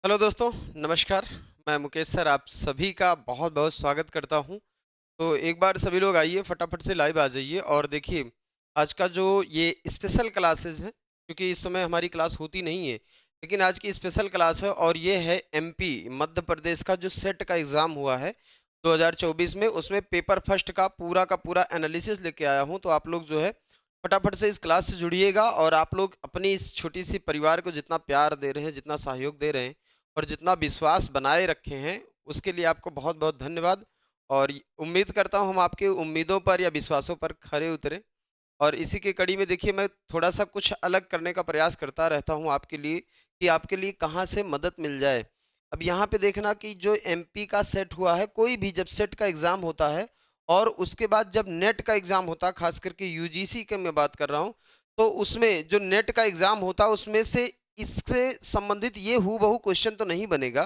Hello दोस्तों, नमस्कार। मैं मुकेश सर आप सभी का बहुत बहुत स्वागत करता हूं। तो एक बार सभी लोग आइए, फटाफट से लाइव आ जाइए और देखिए आज का जो ये स्पेशल क्लासेस है, क्योंकि इस समय हमारी क्लास होती नहीं है, लेकिन आज की स्पेशल क्लास है और ये है एमपी मध्य प्रदेश का जो सेट का एग्ज़ाम हुआ है 2024 में, उसमें पेपर फर्स्ट का पूरा एनालिसिस लेके आया हूँ। तो आप लोग जो है फटाफट से इस क्लास से जुड़िएगा और आप लोग अपनी इस छोटी सी परिवार को जितना प्यार दे रहे हैं, जितना सहयोग दे रहे हैं और जितना विश्वास बनाए रखे हैं, उसके लिए आपको बहुत बहुत धन्यवाद। और उम्मीद करता हूँ हम आपके उम्मीदों पर या विश्वासों पर खरे उतरे। और इसी की कड़ी में देखिए मैं थोड़ा सा कुछ अलग करने का प्रयास करता रहता हूँ आपके लिए, कि आपके लिए कहाँ से मदद मिल जाए। अब यहाँ पे देखना कि जो एमपी का सेट हुआ है, कोई भी जब सेट का एग्ज़ाम होता है और उसके बाद जब नेट का एग्ज़ाम होता है, खास करके यूजीसी के मैं बात कर रहा हूँ, तो उसमें जो नेट का एग्ज़ाम होता है उसमें से इससे संबंधित ये हूबहू क्वेश्चन तो नहीं बनेगा,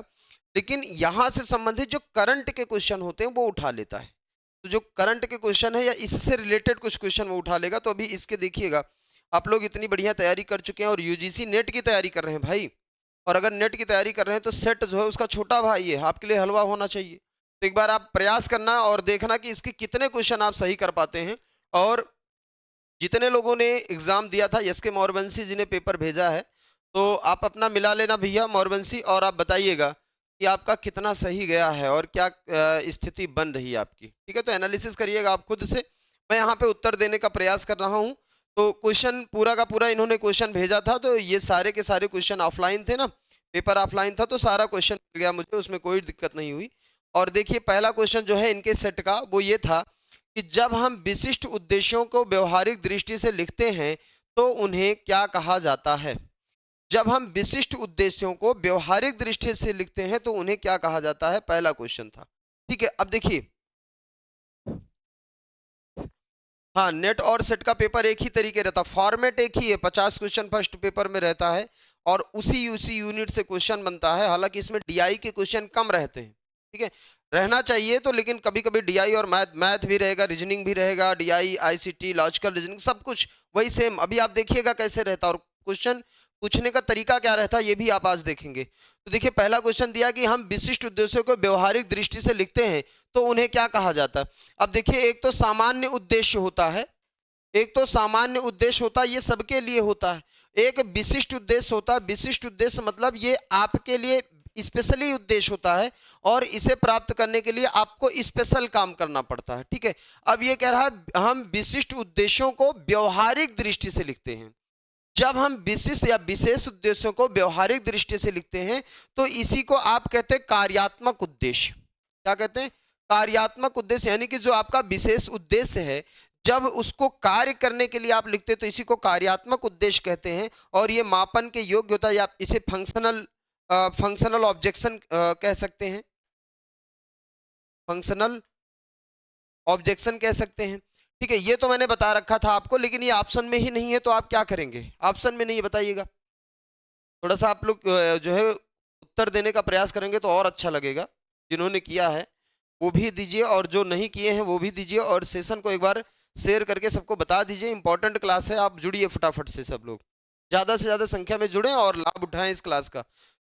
लेकिन यहाँ से संबंधित जो करंट के क्वेश्चन होते हैं वो उठा लेता है। तो जो करंट के क्वेश्चन है या इससे रिलेटेड कुछ क्वेश्चन वो उठा लेगा। तो अभी इसके देखिएगा, आप लोग इतनी बढ़िया तैयारी कर चुके हैं और यूजीसी नेट की तैयारी कर रहे हैं भाई। और अगर नेट की तैयारी कर रहे हैं तो सेट जो है उसका छोटा भाई है, आपके लिए हलवा होना चाहिए। तो एक बार आप प्रयास करना और देखना कि इसके कितने क्वेश्चन आप सही कर पाते हैं। और जितने लोगों ने एग्जाम दिया था, एस के मोरवंशी जी ने पेपर भेजा है, तो आप अपना मिला लेना भैया मोरवंशी, और आप बताइएगा कि आपका कितना सही गया है और क्या स्थिति बन रही है आपकी। ठीक है, तो एनालिसिस करिएगा आप खुद से। मैं यहाँ पे उत्तर देने का प्रयास कर रहा हूँ। तो क्वेश्चन पूरा का पूरा इन्होंने क्वेश्चन भेजा था, तो ये सारे के सारे क्वेश्चन ऑफलाइन थे ना, पेपर ऑफलाइन था, तो सारा क्वेश्चन मिल गया मुझे, उसमें कोई दिक्कत नहीं हुई। और देखिए पहला क्वेश्चन जो है इनके सेट का वो ये था कि जब हम विशिष्ट उद्देश्यों को व्यवहारिक दृष्टि से लिखते हैं तो उन्हें क्या कहा जाता है। जब हम विशिष्ट उद्देश्यों को व्यवहारिक दृष्टि से लिखते हैं तो उन्हें क्या कहा जाता है, पहला क्वेश्चन था। ठीक है, अब देखिए, हाँ, नेट और सेट का पेपर एक ही तरीके रहता, फॉर्मेट एक ही है, 50 क्वेश्चन फर्स्ट पेपर में रहता है और उसी यूनिट से क्वेश्चन बनता है। हालांकि इसमें डीआई के क्वेश्चन कम रहते हैं, ठीक है, रहना चाहिए तो, लेकिन कभी कभी डीआई और मैथ मैथ भी रहेगा, रीजनिंग भी रहेगा, डीआई आईसीटी लॉजिकल रीजनिंग सब कुछ वही सेम। अभी आप देखिएगा कैसे रहता और क्वेश्चन पूछने का तरीका क्या रहता है, ये भी आप आज देखेंगे। तो देखिए पहला क्वेश्चन दिया कि हम विशिष्ट उद्देश्यों को व्यवहारिक दृष्टि से लिखते हैं तो उन्हें क्या कहा जाता है। अब देखिए एक तो सामान्य उद्देश्य होता है, एक तो सामान्य उद्देश्य होता है, ये सबके लिए होता है। एक विशिष्ट उद्देश्य होता है, विशिष्ट उद्देश्य मतलब ये आपके लिए स्पेशली उद्देश्य होता है और इसे प्राप्त करने के लिए आपको स्पेशल काम करना पड़ता है। ठीक है, अब ये कह रहा है हम विशिष्ट उद्देश्यों को व्यवहारिक दृष्टि से लिखते हैं। जब हम विशिष्ट या विशेष उद्देश्यों को व्यवहारिक दृष्टि से लिखते हैं तो इसी को आप कहते हैं कार्यात्मक उद्देश्य। क्या कहते हैं, कार्यात्मक उद्देश्य, यानी कि जो आपका विशेष उद्देश्य है, जब उसको कार्य करने के लिए आप लिखते हैं तो इसी को कार्यात्मक उद्देश्य कहते हैं। और ये मापन के योग्य होता है, या इसे फंक्शनल ऑब्जेक्शन कह सकते हैं, फंक्शनल ऑब्जेक्शन कह सकते हैं। ठीक है, ये तो मैंने बता रखा था आपको, लेकिन ये ऑप्शन में ही नहीं है तो आप क्या करेंगे, ऑप्शन में नहीं है, बताइएगा। थोड़ा सा आप लोग जो है उत्तर देने का प्रयास करेंगे तो और अच्छा लगेगा। जिन्होंने किया है वो भी दीजिए और जो नहीं किए हैं वो भी दीजिए, और सेशन को एक बार शेयर करके सबको बता दीजिए। इंपॉर्टेंट क्लास है, आप जुड़िए फटाफट से, सब लोग ज़्यादा से ज़्यादा संख्या में जुड़ें और लाभ उठाएं इस क्लास का।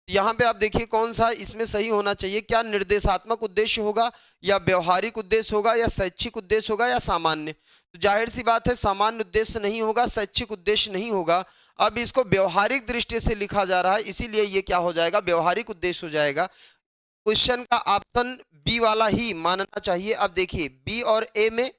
यहाँ पे आप देखिए कौन सा इसमें सही होना चाहिए, क्या निर्देशात्मक उद्देश्य होगा या व्यवहारिक उद्देश्य होगा या शैक्षिक उद्देश्य होगा या सामान्य। तो जाहिर सी बात है सामान्य उद्देश्य नहीं होगा, शैक्षिक उद्देश्य नहीं होगा। अब इसको व्यवहारिक दृष्टि से लिखा जा रहा है, इसीलिए ये क्या हो जाएगा, व्यवहारिक उद्देश्य हो जाएगा। क्वेश्चन का ऑप्शन बी वाला ही मानना चाहिए। अब देखिए बी और ए में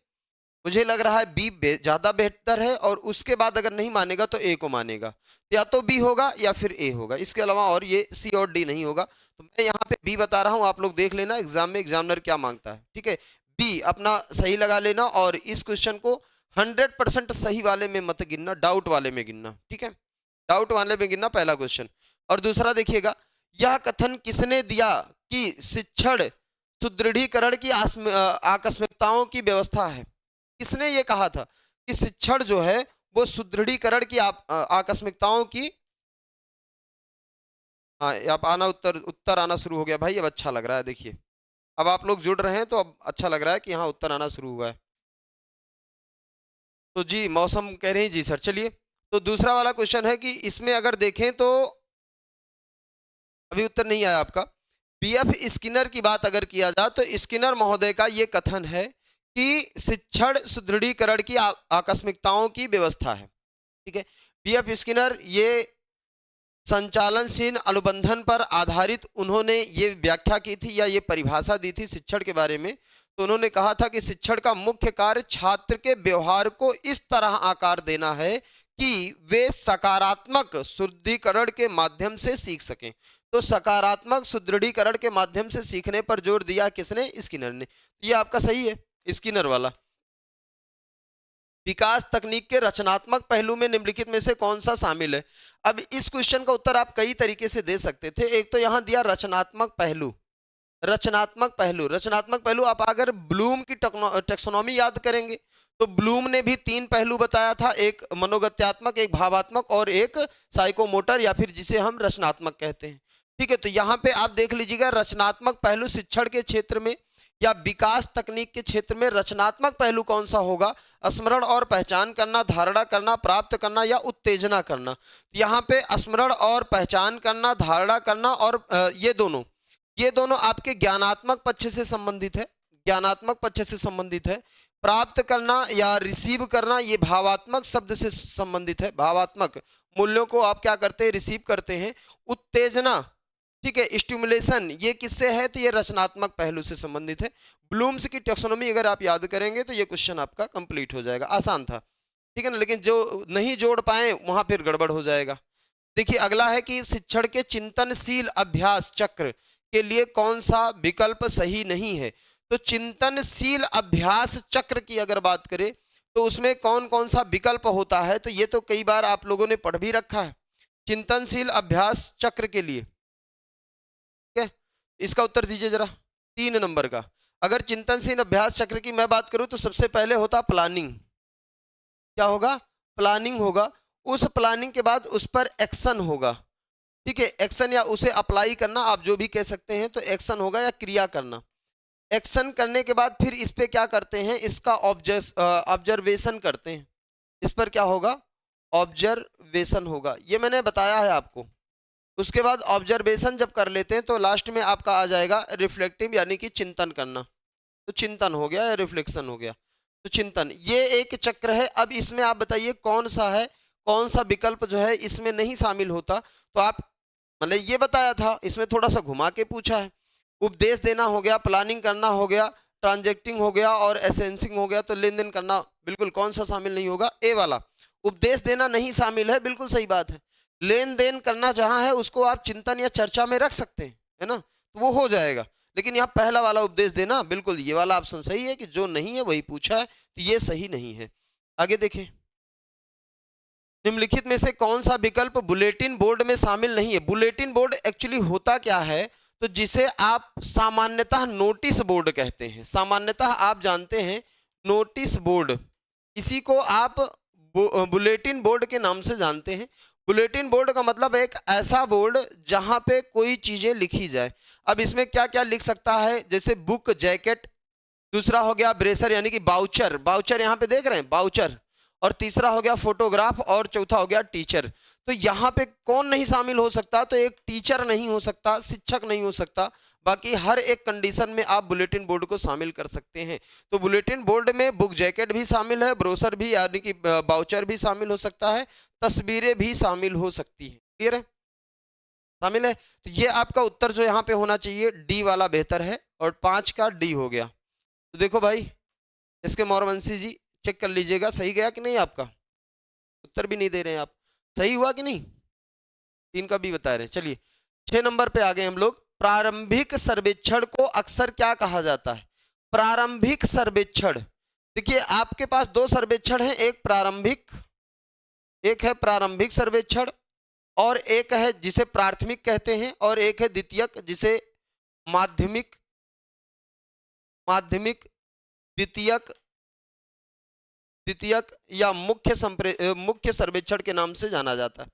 मुझे लग रहा है बी ज्यादा बेहतर है, और उसके बाद अगर नहीं मानेगा तो ए को मानेगा। या तो बी होगा या फिर ए होगा, इसके अलावा और ये सी और डी नहीं होगा। तो मैं यहाँ पे बी बता रहा हूँ, आप लोग देख लेना एग्जाम में एग्जामिनर क्या मांगता है। ठीक है, बी अपना सही लगा लेना और इस क्वेश्चन को 100% सही वाले में मत गिनना, डाउट वाले में गिनना। ठीक है, डाउट वाले में गिनना पहला क्वेश्चन। और दूसरा देखिएगा, यह कथन किसने दिया कि शिक्षण सुदृढ़ीकरण की आकस्मिकताओं की व्यवस्था है। किसने ये कहा था कि शिक्षण जो है वो सुदृढ़ीकरण की आकस्मिकताओं की। हाँ, अब आना उत्तर उत्तर आना शुरू हो गया भाई, अब अच्छा लग रहा है। देखिए अब आप लोग जुड़ रहे हैं तो अब अच्छा लग रहा है कि हाँ उत्तर आना शुरू हुआ है। तो जी मौसम कह रहे हैं जी सर, चलिए। तो दूसरा वाला क्वेश्चन है कि इसमें अगर देखें तो अभी उत्तर नहीं आया आपका। बीएफ स्किनर की बात अगर किया जाए तो स्किनर महोदय का ये कथन है कि शिक्षण सुदृढ़ीकरण की आकस्मिकताओं की व्यवस्था है। ठीक है, बीएफ स्किनर ये संचालनशील अनुबंधन पर आधारित उन्होंने ये व्याख्या की थी या ये परिभाषा दी थी शिक्षण के बारे में। तो उन्होंने कहा था कि शिक्षण का मुख्य कार्य छात्र के व्यवहार को इस तरह आकार देना है कि वे सकारात्मक सुदृढ़ीकरण के माध्यम से सीख सकें। तो सकारात्मक सुदृढ़ीकरण के माध्यम से सीखने पर जोर दिया किसने? स्किनर ने। ये आपका सही है, स्किनर वाला। विकास तकनीक के रचनात्मक पहलू में निम्नलिखित में से कौन सा शामिल है? अब इस क्वेश्चन का उत्तर आप कई तरीके से दे सकते थे। एक तो यहां दिया रचनात्मक पहलू, रचनात्मक पहलू, रचनात्मक पहलू। आप अगर ब्लूम की टेक्सोनॉमी याद करेंगे तो ब्लूम ने भी 3 पहलू बताया था, एक मनोगत्यात्मक, एक भावात्मक और एक साइकोमोटर या फिर जिसे हम रचनात्मक कहते हैं। ठीक है, तो यहाँ पे आप देख लीजिएगा रचनात्मक पहलू शिक्षण के क्षेत्र में या विकास तकनीक के क्षेत्र में रचनात्मक पहलू कौन सा होगा? स्मरण और पहचान करना, धारणा करना, प्राप्त करना या उत्तेजना करना। यहाँ पे स्मरण और पहचान करना, धारणा करना और ये दोनों आपके ज्ञानात्मक पक्ष से संबंधित है, ज्ञानात्मक पक्ष से संबंधित है। प्राप्त करना या रिसीव करना ये भावात्मक शब्द से संबंधित है, भावात्मक मूल्यों को आप क्या करते हैं? रिसीव करते हैं। उत्तेजना, ठीक है, स्टिमुलेशन, ये किससे है? तो ये रचनात्मक पहलू से संबंधित है। ब्लूम्स की टैक्सोनॉमी अगर आप याद करेंगे तो ये क्वेश्चन आपका कंप्लीट हो जाएगा, आसान था। ठीक है ना, लेकिन जो नहीं जोड़ पाए वहां फिर गड़बड़ हो जाएगा। देखिए अगला है कि शिक्षण के चिंतनशील अभ्यास चक्र के लिए कौन सा विकल्प सही नहीं है? तो चिंतनशील अभ्यास चक्र की अगर बात करें तो उसमें कौन कौन सा विकल्प होता है? तो ये तो कई बार आप लोगों ने पढ़ भी रखा है, चिंतनशील अभ्यास चक्र के लिए। ठीक है, इसका उत्तर दीजिए जरा 3 नंबर का। अगर चिंतनशील अभ्यास चक्र की मैं बात करूं तो सबसे पहले होता प्लानिंग। क्या होगा? प्लानिंग होगा। उस प्लानिंग के बाद उस पर एक्शन होगा। ठीक है, एक्शन या उसे अप्लाई करना, आप जो भी कह सकते हैं, तो एक्शन होगा या क्रिया करना। एक्शन करने के बाद फिर इस पे क्या करते हैं? इसका ऑब्जर्वेशन करते हैं। इस पर क्या होगा? ऑब्जर्वेशन होगा, ये मैंने बताया है आपको। उसके बाद ऑब्जर्वेशन जब कर लेते हैं तो लास्ट में आपका आ जाएगा रिफ्लेक्टिव, यानी कि चिंतन करना। तो चिंतन हो गया या रिफ्लेक्शन हो गया, तो चिंतन, ये एक चक्र है। अब इसमें आप बताइए कौन सा है, कौन सा विकल्प जो है इसमें नहीं शामिल होता? तो आप मतलब ये बताया था, इसमें थोड़ा सा घुमा के पूछा है। उपदेश देना हो गया, प्लानिंग करना हो गया, ट्रांजेक्टिंग हो गया और एसेंसिंग हो गया। तो लेन देन करना बिल्कुल कौन सा शामिल नहीं होगा? ए वाला। उपदेश देना नहीं शामिल है, बिल्कुल सही बात है। लेन देन करना जहां है उसको आप चिंतन या चर्चा में रख सकते हैं, है ना, तो वो हो जाएगा। लेकिन यहाँ पहला वाला उपदेश देना, बिल्कुल ये वाला ऑप्शन सही है कि जो नहीं है वही पूछा है, तो ये सही नहीं है। आगे देखें, निम्नलिखित में से कौन सा विकल्प बुलेटिन बोर्ड में शामिल नहीं है? बुलेटिन बोर्ड एक्चुअली होता क्या है? तो जिसे आप सामान्यतः नोटिस बोर्ड कहते हैं। सामान्यतः आप जानते हैं नोटिस बोर्ड, इसी को आप बुलेटिन बोर्ड के नाम से जानते हैं। बुलेटिन बोर्ड का मतलब एक ऐसा बोर्ड जहां पे कोई चीजें लिखी जाए। अब इसमें क्या क्या लिख सकता है? जैसे बुक, जैकेट, दूसरा हो गया ब्रेसर यानी कि बाउचर, बाउचर यहाँ पे देख रहे हैं, बाउचर, और तीसरा हो गया फोटोग्राफ और चौथा हो गया टीचर। तो यहाँ पे कौन नहीं शामिल हो सकता? तो एक टीचर नहीं हो सकता, शिक्षक नहीं हो सकता, बाकी हर एक कंडीशन में आप बुलेटिन बोर्ड को शामिल कर सकते हैं। तो बुलेटिन बोर्ड में बुक, जैकेट भी शामिल है, ब्रोशर भी यानी कि बाउचर भी शामिल हो सकता है, तस्वीरें भी शामिल हो सकती हैं। क्लियर है? शामिल है। तो ये आपका उत्तर जो यहाँ पे होना चाहिए डी वाला बेहतर है, और 5 का डी हो गया। तो देखो भाई, इसके मोरवंशी जी चेक कर लीजिएगा सही गया कि नहीं। आपका उत्तर भी नहीं दे रहे हैं आप, सही हुआ कि नहीं? 3 का भी बता रहे हैं। चलिए 6 नंबर पे आ गए हम लोग। प्रारंभिक सर्वेक्षण को अक्सर क्या कहा जाता है? प्रारंभिक सर्वेक्षण, देखिए आपके पास 2 सर्वेक्षण हैं, एक है प्रारंभिक सर्वेक्षण और एक है जिसे प्राथमिक कहते हैं, और एक है द्वितीयक जिसे माध्यमिक, द्वितीयक या मुख्य सर्वेक्षण के नाम से जाना जाता है।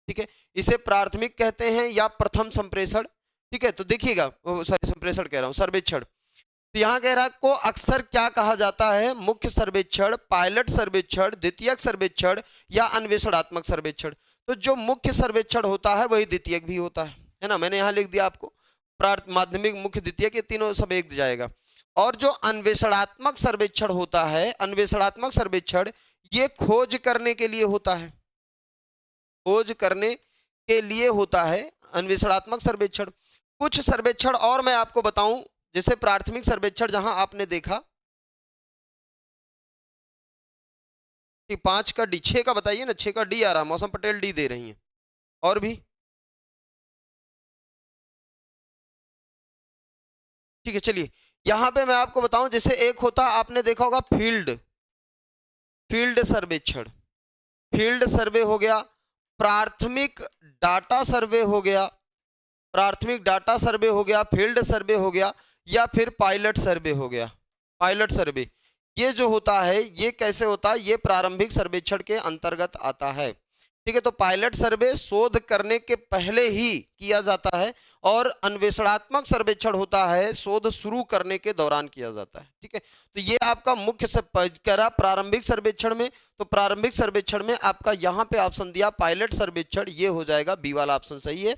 ठीक है, इसे प्राथमिक कहते हैं या प्रथम संप्रेषण। ठीक है, तो देखिएगा, सॉरी संप्रेषण कह रहा हूं, सर्वेक्षण। तो यहां कह रहा है को अक्सर क्या कहा जाता है? मुख्य सर्वेक्षण, पायलट सर्वेक्षण, द्वितीयक सर्वेक्षण या अन्वेषणात्मक सर्वेक्षण। तो जो मुख्य सर्वेक्षण होता है वही द्वितीयक भी होता है। है ना, मैंने यहाँ लिख दिया आपको, माध्यमिक, मुख्य, द्वितीयक, ये तीनों सब एक जाएगा। और जो अन्वेषणात्मक सर्वेक्षण होता है, अन्वेषणात्मक सर्वेक्षण ये खोज करने के लिए होता है, खोज करने के लिए होता है अन्वेषणात्मक सर्वेक्षण। कुछ सर्वेक्षण और मैं आपको बताऊं, जैसे प्राथमिक सर्वेक्षण जहां आपने देखा कि 5 का डी, 6 का बताइए ना, 6 का डी आ रहा, मौसम पटेल डी दे रही हैं, और भी ठीक है। चलिए यहां पे मैं आपको बताऊं, जैसे एक होता आपने देखा होगा फील्ड, फील्ड सर्वेक्षण, फील्ड सर्वे हो गया, प्राथमिक डाटा सर्वे हो गया, प्राथमिक डाटा सर्वे हो गया, फील्ड सर्वे हो गया, या फिर पायलट सर्वे हो गया, पायलट सर्वे। ये जो होता है ये कैसे होता है, ये प्रारंभिक सर्वेक्षण के अंतर्गत आता है, ठीक है। तो पायलट सर्वे शोध करने के पहले ही किया जाता है, और अन्वेषणात्मक सर्वेक्षण होता है शोध शुरू करने के दौरान किया जाता है, ठीक है। तो ये आपका मुख्य से कह रहा प्रारंभिक सर्वेक्षण में, तो प्रारंभिक सर्वेक्षण में आपका यहाँ पे ऑप्शन दिया पायलट सर्वेक्षण, ये हो जाएगा बी वाला ऑप्शन सही है।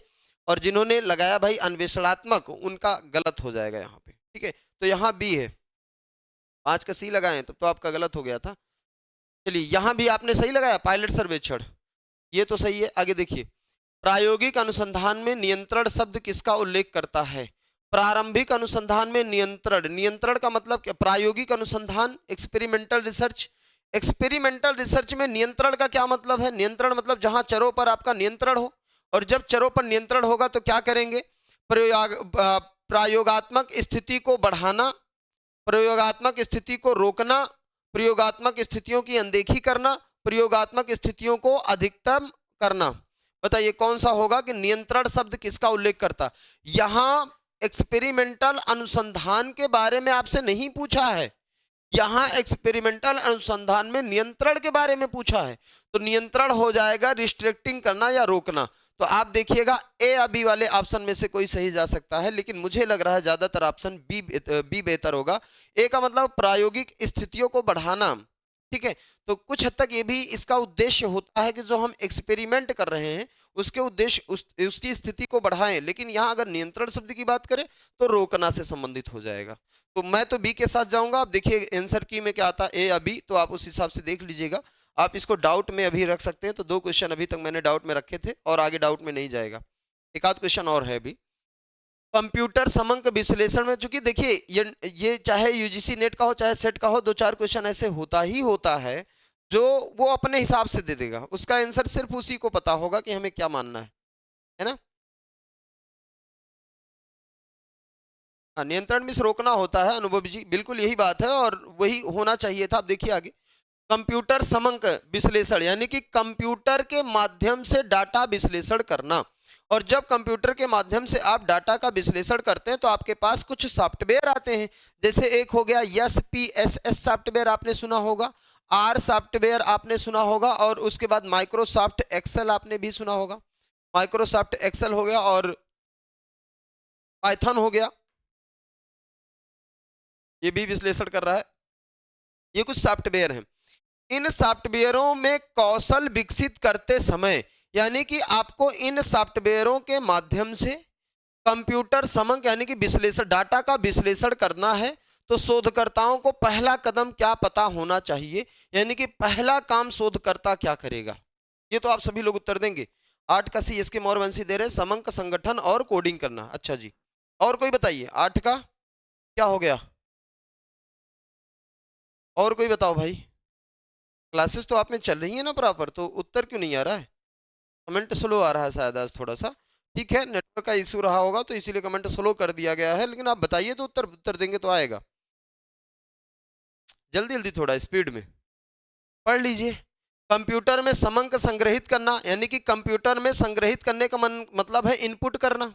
और जिन्होंने लगाया भाई अन्वेषणात्मक, उनका गलत हो जाएगा यहाँ पे, ठीक है। तो यहाँ बी है, 5 का सी लगाए तो आपका गलत हो गया था। चलिए यहाँ भी आपने सही लगाया पायलट सर्वेक्षण, ये तो सही है। आगे देखिए, प्रायोगिक अनुसंधान में नियंत्रण शब्द किसका उल्लेख करता है? प्रारंभिक अनुसंधान में नियंत्रण, नियंत्रण का मतलब क्या? प्रायोगिक अनुसंधान, एक्सपेरिमेंटल रिसर्च, एक्सपेरिमेंटल रिसर्च में नियंत्रण का क्या मतलब है? नियंत्रण मतलब जहां चरों पर आपका नियंत्रण हो, और जब चरों पर नियंत्रण होगा तो क्या करेंगे? प्रयोगात्मक स्थिति को बढ़ाना, प्रयोगात्मक स्थिति को रोकना, प्रयोगात्मक स्थितियों की अनदेखी करना, प्रयोगात्मक स्थितियों को अधिकतम करना। बताइए कौन सा होगा कि नियंत्रण शब्द किसका उल्लेख करता? यहां एक्सपेरिमेंटल अनुसंधान के बारे में आपसे नहीं पूछा है, यहां एक्सपेरिमेंटल अनुसंधान में नियंत्रण के बारे में पूछा है, तो नियंत्रण हो जाएगा रिस्ट्रिक्टिंग करना या रोकना। तो आप देखिएगा ए या बी वाले ऑप्शन में से कोई सही जा सकता है, लेकिन मुझे लग रहा है ज्यादातर ऑप्शन बी बेहतर होगा। ए का मतलब प्रायोगिक स्थितियों को बढ़ाना, ठीक है। तो कुछ हद तक ये भी इसका उद्देश्य होता है कि जो हम एक्सपेरिमेंट कर रहे हैं उसके उद्देश्य उसकी स्थिति को बढ़ाएं, लेकिन यहाँ अगर नियंत्रण शब्द की बात करें तो रोकना से संबंधित हो जाएगा। तो मैं तो बी के साथ जाऊंगा। आप देखिए आंसर की में क्या आता है, ए या बी, तो आप उस हिसाब से देख लीजिएगा। आप इसको डाउट में अभी रख सकते हैं, तो 2 क्वेश्चन अभी तक मैंने डाउट में रखे थे और आगे डाउट में नहीं जाएगा। एक आध क्वेश्चन और है अभी। कंप्यूटर समंक विश्लेषण में, चूंकि देखिए ये चाहे यूजीसी नेट का हो चाहे सेट का हो, 2-4 क्वेश्चन ऐसे होता ही होता है जो वो अपने हिसाब से दे देगा, उसका आंसर सिर्फ उसी को पता होगा कि हमें क्या मानना है ना। हाँ, नियंत्रण में रोकना होता है, अनुभव जी बिल्कुल यही बात है और वही होना चाहिए था। आप देखिए आगे, कंप्यूटर समंक विश्लेषण यानी कि कंप्यूटर के माध्यम से डाटा विश्लेषण करना। और जब कंप्यूटर के माध्यम से आप डाटा का विश्लेषण करते हैं तो आपके पास कुछ सॉफ्टवेयर आते हैं, जैसे एक हो गया SPSS सॉफ्टवेयर आपने सुना होगा, R सॉफ्टवेयर आपने सुना होगा, और उसके बाद माइक्रोसॉफ्ट एक्सेल आपने भी सुना होगा, माइक्रोसॉफ्ट एक्सेल हो गया, और पाइथन हो गया, ये भी विश्लेषण कर रहा है। ये कुछ सॉफ्टवेयर हैं। इन सॉफ्टवेयरों में कौशल विकसित करते समय, यानी कि आपको इन सॉफ्टवेयरों के माध्यम से कंप्यूटर समंक यानी कि विश्लेषण, डाटा का विश्लेषण करना है, तो शोधकर्ताओं को पहला कदम क्या पता होना चाहिए, यानी कि पहला काम शोधकर्ता क्या करेगा? ये तो आप सभी लोग उत्तर देंगे। 8 का सी एस के मोरवंशी दे रहे हैं, समंक संगठन और कोडिंग करना। अच्छा जी, और कोई बताइए 8 का क्या हो गया? और कोई बताओ भाई। क्लासेस तो आप में चल रही है ना प्रॉपर, तो उत्तर क्यों नहीं आ रहा है? कमेंट स्लो आ रहा है शायद आज थोड़ा सा। ठीक है, नेटवर्क का इशू रहा होगा तो इसीलिए कमेंट स्लो कर दिया गया है, लेकिन आप बताइए तो उत्तर उत्तर देंगे तो आएगा। जल्दी जल्दी थोड़ा स्पीड में पढ़ लीजिए। कंप्यूटर में समंक संग्रहित करना, यानी कि कंप्यूटर में संग्रहित करने का मतलब है इनपुट करना,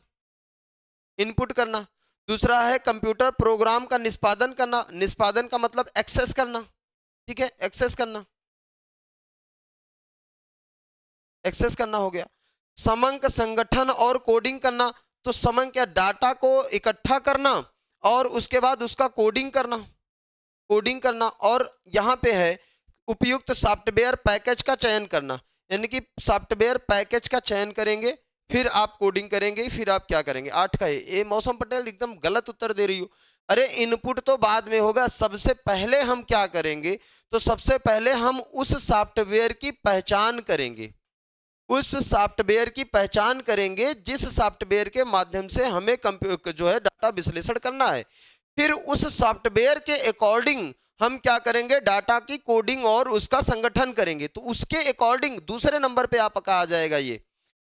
इनपुट करना। दूसरा है कंप्यूटर प्रोग्राम का निष्पादन करना, निष्पादन का मतलब एक्सेस करना, ठीक है, एक्सेस करना, एक्सेस करना हो गया। समंक संगठन और कोडिंग करना, तो समंक या डाटा को इकट्ठा करना और उसके बाद उसका कोडिंग करना, कोडिंग करना। और यहाँ पे है उपयुक्त सॉफ्टवेयर पैकेज का चयन करना, यानी कि सॉफ्टवेयर पैकेज का चयन करेंगे फिर आप कोडिंग करेंगे, फिर आप क्या करेंगे 8 का ए। मौसम पटेल एकदम गलत उत्तर दे रही हो। अरे इनपुट तो बाद में होगा, सबसे पहले हम क्या करेंगे, तो सबसे पहले हम उस सॉफ्टवेयर की पहचान करेंगे, उस सॉफ्टवेयर की पहचान करेंगे जिस सॉफ्टवेयर के माध्यम से हमें जो है डाटा विश्लेषण करना है। फिर उस सॉफ्टवेयर के अकॉर्डिंग हम क्या करेंगे, डाटा की कोडिंग और उसका संगठन करेंगे। तो उसके अकॉर्डिंग दूसरे नंबर पे आपका आ जाएगा ये।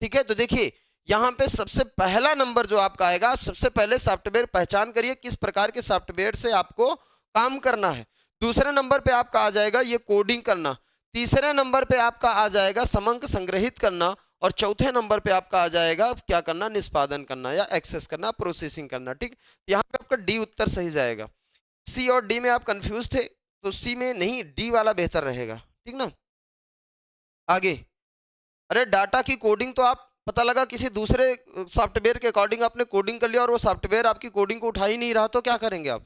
ठीक है, तो देखिए यहाँ पे सबसे पहला नंबर जो आपका आएगा, सबसे पहले सॉफ्टवेयर पहचान करिए किस प्रकार के सॉफ्टवेयर से आपको काम करना है। दूसरे नंबर पे आपका आ जाएगा ये कोडिंग करना। तीसरे नंबर पे आपका आ जाएगा समंक संग्रहित करना। और चौथे नंबर पे आपका आ जाएगा क्या करना, निष्पादन करना या एक्सेस करना, प्रोसेसिंग करना। ठीक, यहाँ पे आपका डी उत्तर सही जाएगा। सी और डी में आप कंफ्यूज थे तो सी में नहीं, डी वाला बेहतर रहेगा। ठीक ना, आगे। अरे डाटा की कोडिंग तो आप पता लगा किसी दूसरे सॉफ्टवेयर के अकॉर्डिंग आपने कोडिंग कर लिया और वो सॉफ्टवेयर आपकी कोडिंग को उठा ही नहीं रहा, तो क्या करेंगे आप,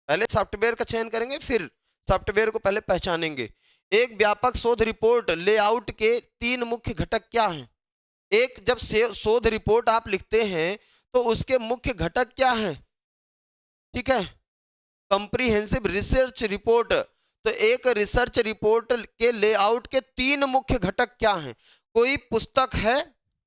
पहले सॉफ्टवेयर का चयन करेंगे, फिर सॉफ्टवेयर को पहले पहचानेंगे। एक व्यापक शोध रिपोर्ट लेआउट के 3 मुख्य घटक क्या हैं। एक जब शोध रिपोर्ट आप लिखते हैं तो उसके मुख्य घटक क्या हैं, ठीक है, कंप्रीहेंसिव रिसर्च रिपोर्ट। तो एक रिसर्च रिपोर्ट के लेआउट के 3 मुख्य घटक क्या हैं। कोई पुस्तक है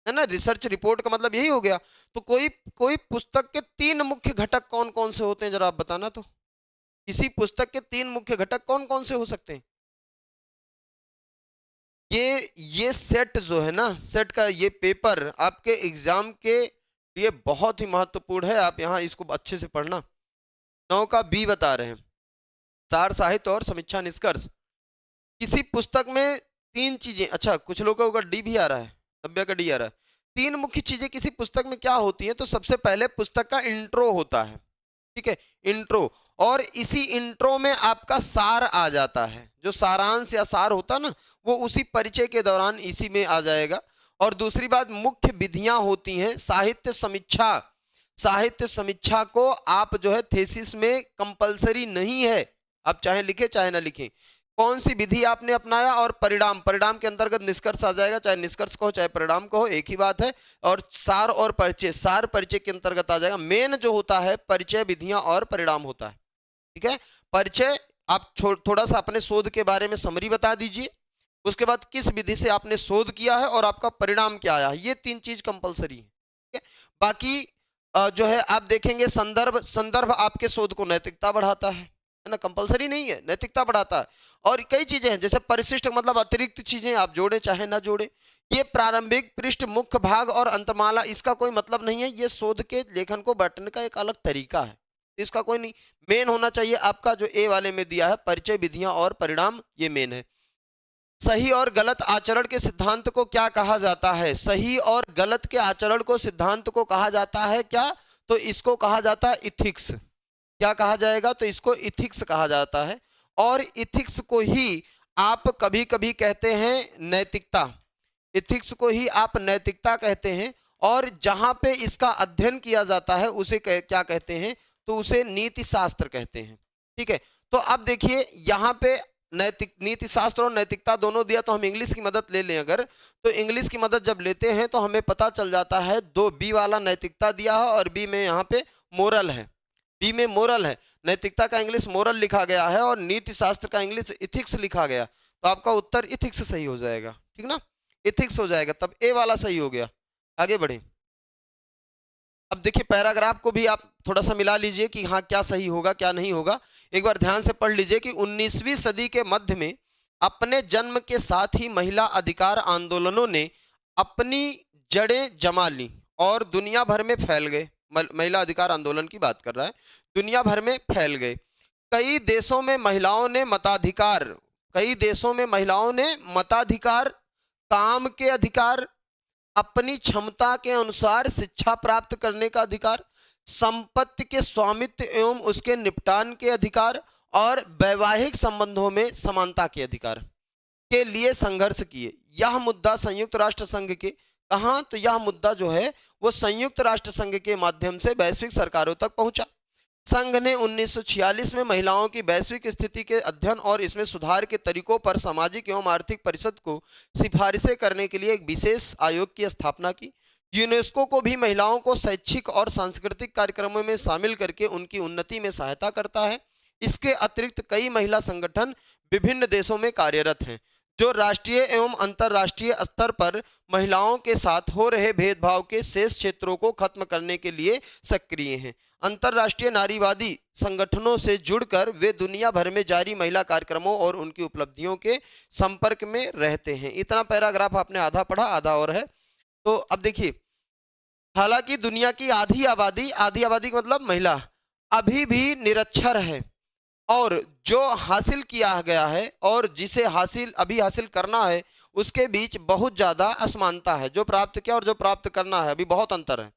ना, रिसर्च रिपोर्ट का मतलब यही हो गया। तो कोई कोई पुस्तक के 3 मुख्य घटक कौन कौन से होते हैं, जरा आप बताना। तो किसी पुस्तक के 3 मुख्य घटक कौन कौन से हो सकते हैं। ये सेट जो है ना, सेट का ये पेपर आपके एग्जाम के लिए बहुत ही महत्वपूर्ण है। आप यहाँ इसको अच्छे से पढ़ना। 9 का बी बता रहे हैं, सार साहित्य और समीक्षा निष्कर्ष। किसी पुस्तक में 3 चीजें, अच्छा कुछ लोगों का डी भी आ रहा है, 90 का डी आ रहा है। 3 मुख्य चीजें किसी पुस्तक में क्या होती हैं, तो सबसे पहले पुस्तक का इंट्रो होता है। ठीक है, इंट्रो, और इसी इंट्रो में आपका सार आ जाता है। जो सारांश या सार होता है ना, वो उसी परिचय के दौरान इसी में आ जाएगा। और दूसरी बात, मुख्य विधियां होती हैं। साहित्य समीक्षा, साहित्य समीक्षा को आप जो है थीसिस में कंपलसरी नहीं है, आप चाहे लिखे चाहे ना लिखें। कौन सी विधि आपने अपनाया, और परिणाम, परिणाम के अंतर्गत निष्कर्ष आ जाएगा, चाहे निष्कर्ष कहो चाहे परिणाम कहो एक ही बात है। और सार और परिचय, सार परिचय के अंतर्गत आ जाएगा। मेन जो होता है परिचय, विधियां और परिणाम होता है। ठीक है, परिचय आप थोड़ा सा अपने शोध के बारे में समरी बता दीजिए, उसके बाद किस विधि से आपने शोध किया है और आपका परिणाम क्या आया है, ये 3 चीज कंपलसरी है। ठीक है, बाकी जो है आप देखेंगे संदर्भ, संदर्भ आपके शोध को नैतिकता बढ़ाता है ना, कंपलसरी नहीं है, नैतिकता बढ़ाता है। और कई चीजें हैं, जैसे परिशिष्ट मतलब अतिरिक्त चीजें आप जोड़े चाहे ना जोड़े। ये प्रारंभिक पृष्ठ, मुख्य भाग और अंतमाला, इसका कोई मतलब नहीं है, ये शोध के लेखन को बांटने का एक अलग तरीका है, इसका कोई नहीं। मेन होना चाहिए आपका जो ए वाले में दिया है, परिचय, विधियां और परिणाम, ये मेन है। सही और गलत आचरण के सिद्धांत को क्या कहा जाता है। सही और गलत के आचरण को सिद्धांत को कहा जाता है क्या, तो इसको कहा जाता है इथिक्स। क्या कहा जाएगा, तो इसको इथिक्स कहा जाता है। और इथिक्स को ही आप कभी कभी कहते हैं नैतिकता, इथिक्स को ही आप नैतिकता कहते हैं। और जहां पे इसका अध्ययन किया जाता है उसे क्या कहते हैं, तो उसे नीति शास्त्र कहते हैं। ठीक है, तो अब देखिए यहाँ पे नैतिक, नीति शास्त्र और नैतिकता दोनों दिया, तो हम इंग्लिश की मदद ले लें अगर, तो इंग्लिश की मदद जब लेते हैं तो हमें पता चल जाता है, 2 बी वाला नैतिकता दिया है और बी में यहाँ पे मोरल है, बी में मोरल है। नैतिकता का इंग्लिश मोरल लिखा गया है और नीति शास्त्र का इंग्लिश इथिक्स लिखा गया, तो आपका उत्तर इथिक्स सही हो जाएगा। ठीक ना, इथिक्स हो जाएगा, तब ए वाला सही हो गया। आगे बढ़े। अब देखिए पैराग्राफ को भी आप थोड़ा सा मिला लीजिए कि हाँ क्या सही होगा क्या नहीं होगा। एक बार ध्यान से पढ़ लीजिए कि 19वीं सदी के मध्य में अपने जन्म के साथ ही महिला अधिकार आंदोलनों ने अपनी जड़ें जमा ली और दुनिया भर में फैल गए। महिला अधिकार आंदोलन की बात कर रहा है, दुनिया भर में फैल गए। कई देशों में महिलाओं ने मताधिकार, कई देशों में महिलाओं ने मताधिकार, काम के अधिकार, अपनी क्षमता के अनुसार शिक्षा प्राप्त करने का अधिकार, संपत्ति के स्वामित्व एवं उसके निपटान के अधिकार और वैवाहिक संबंधों में समानता के अधिकार के लिए संघर्ष किए। यह मुद्दा संयुक्त राष्ट्र संघ के, कहां, तो यह मुद्दा जो है वो संयुक्त राष्ट्र संघ के माध्यम से वैश्विक सरकारों तक पहुंचा। संघ ने 1946 में महिलाओं की वैश्विक स्थिति के अध्ययन और इसमें सुधार के तरीकों पर सामाजिक एवं आर्थिक परिषद को सिफारिशें करने के लिए एक विशेष आयोग की स्थापना की, यूनेस्को को भी महिलाओं को शैक्षिक और सांस्कृतिक कार्यक्रमों में शामिल करके उनकी उन्नति में सहायता करता है। इसके अतिरिक्त कई महिला संगठन विभिन्न देशों में कार्यरत हैं, जो राष्ट्रीय एवं अंतर्राष्ट्रीय स्तर पर महिलाओं के साथ हो रहे भेदभाव के शेष क्षेत्रों को खत्म करने के लिए सक्रिय हैं। अंतर्राष्ट्रीय नारीवादी संगठनों से जुड़कर वे दुनिया भर में जारी महिला कार्यक्रमों और उनकी उपलब्धियों के संपर्क में रहते हैं। इतना पैराग्राफ आपने आधा पढ़ा, आधा और है। तो अब देखिए, हालांकि दुनिया की आधी आबादी का मतलब महिला, अभी भी निरक्षर है, और जो हासिल किया गया है और जिसे अभी हासिल करना है, उसके बीच बहुत ज्यादा असमानता है। जो प्राप्त किया और जो प्राप्त करना है, अभी बहुत अंतर है।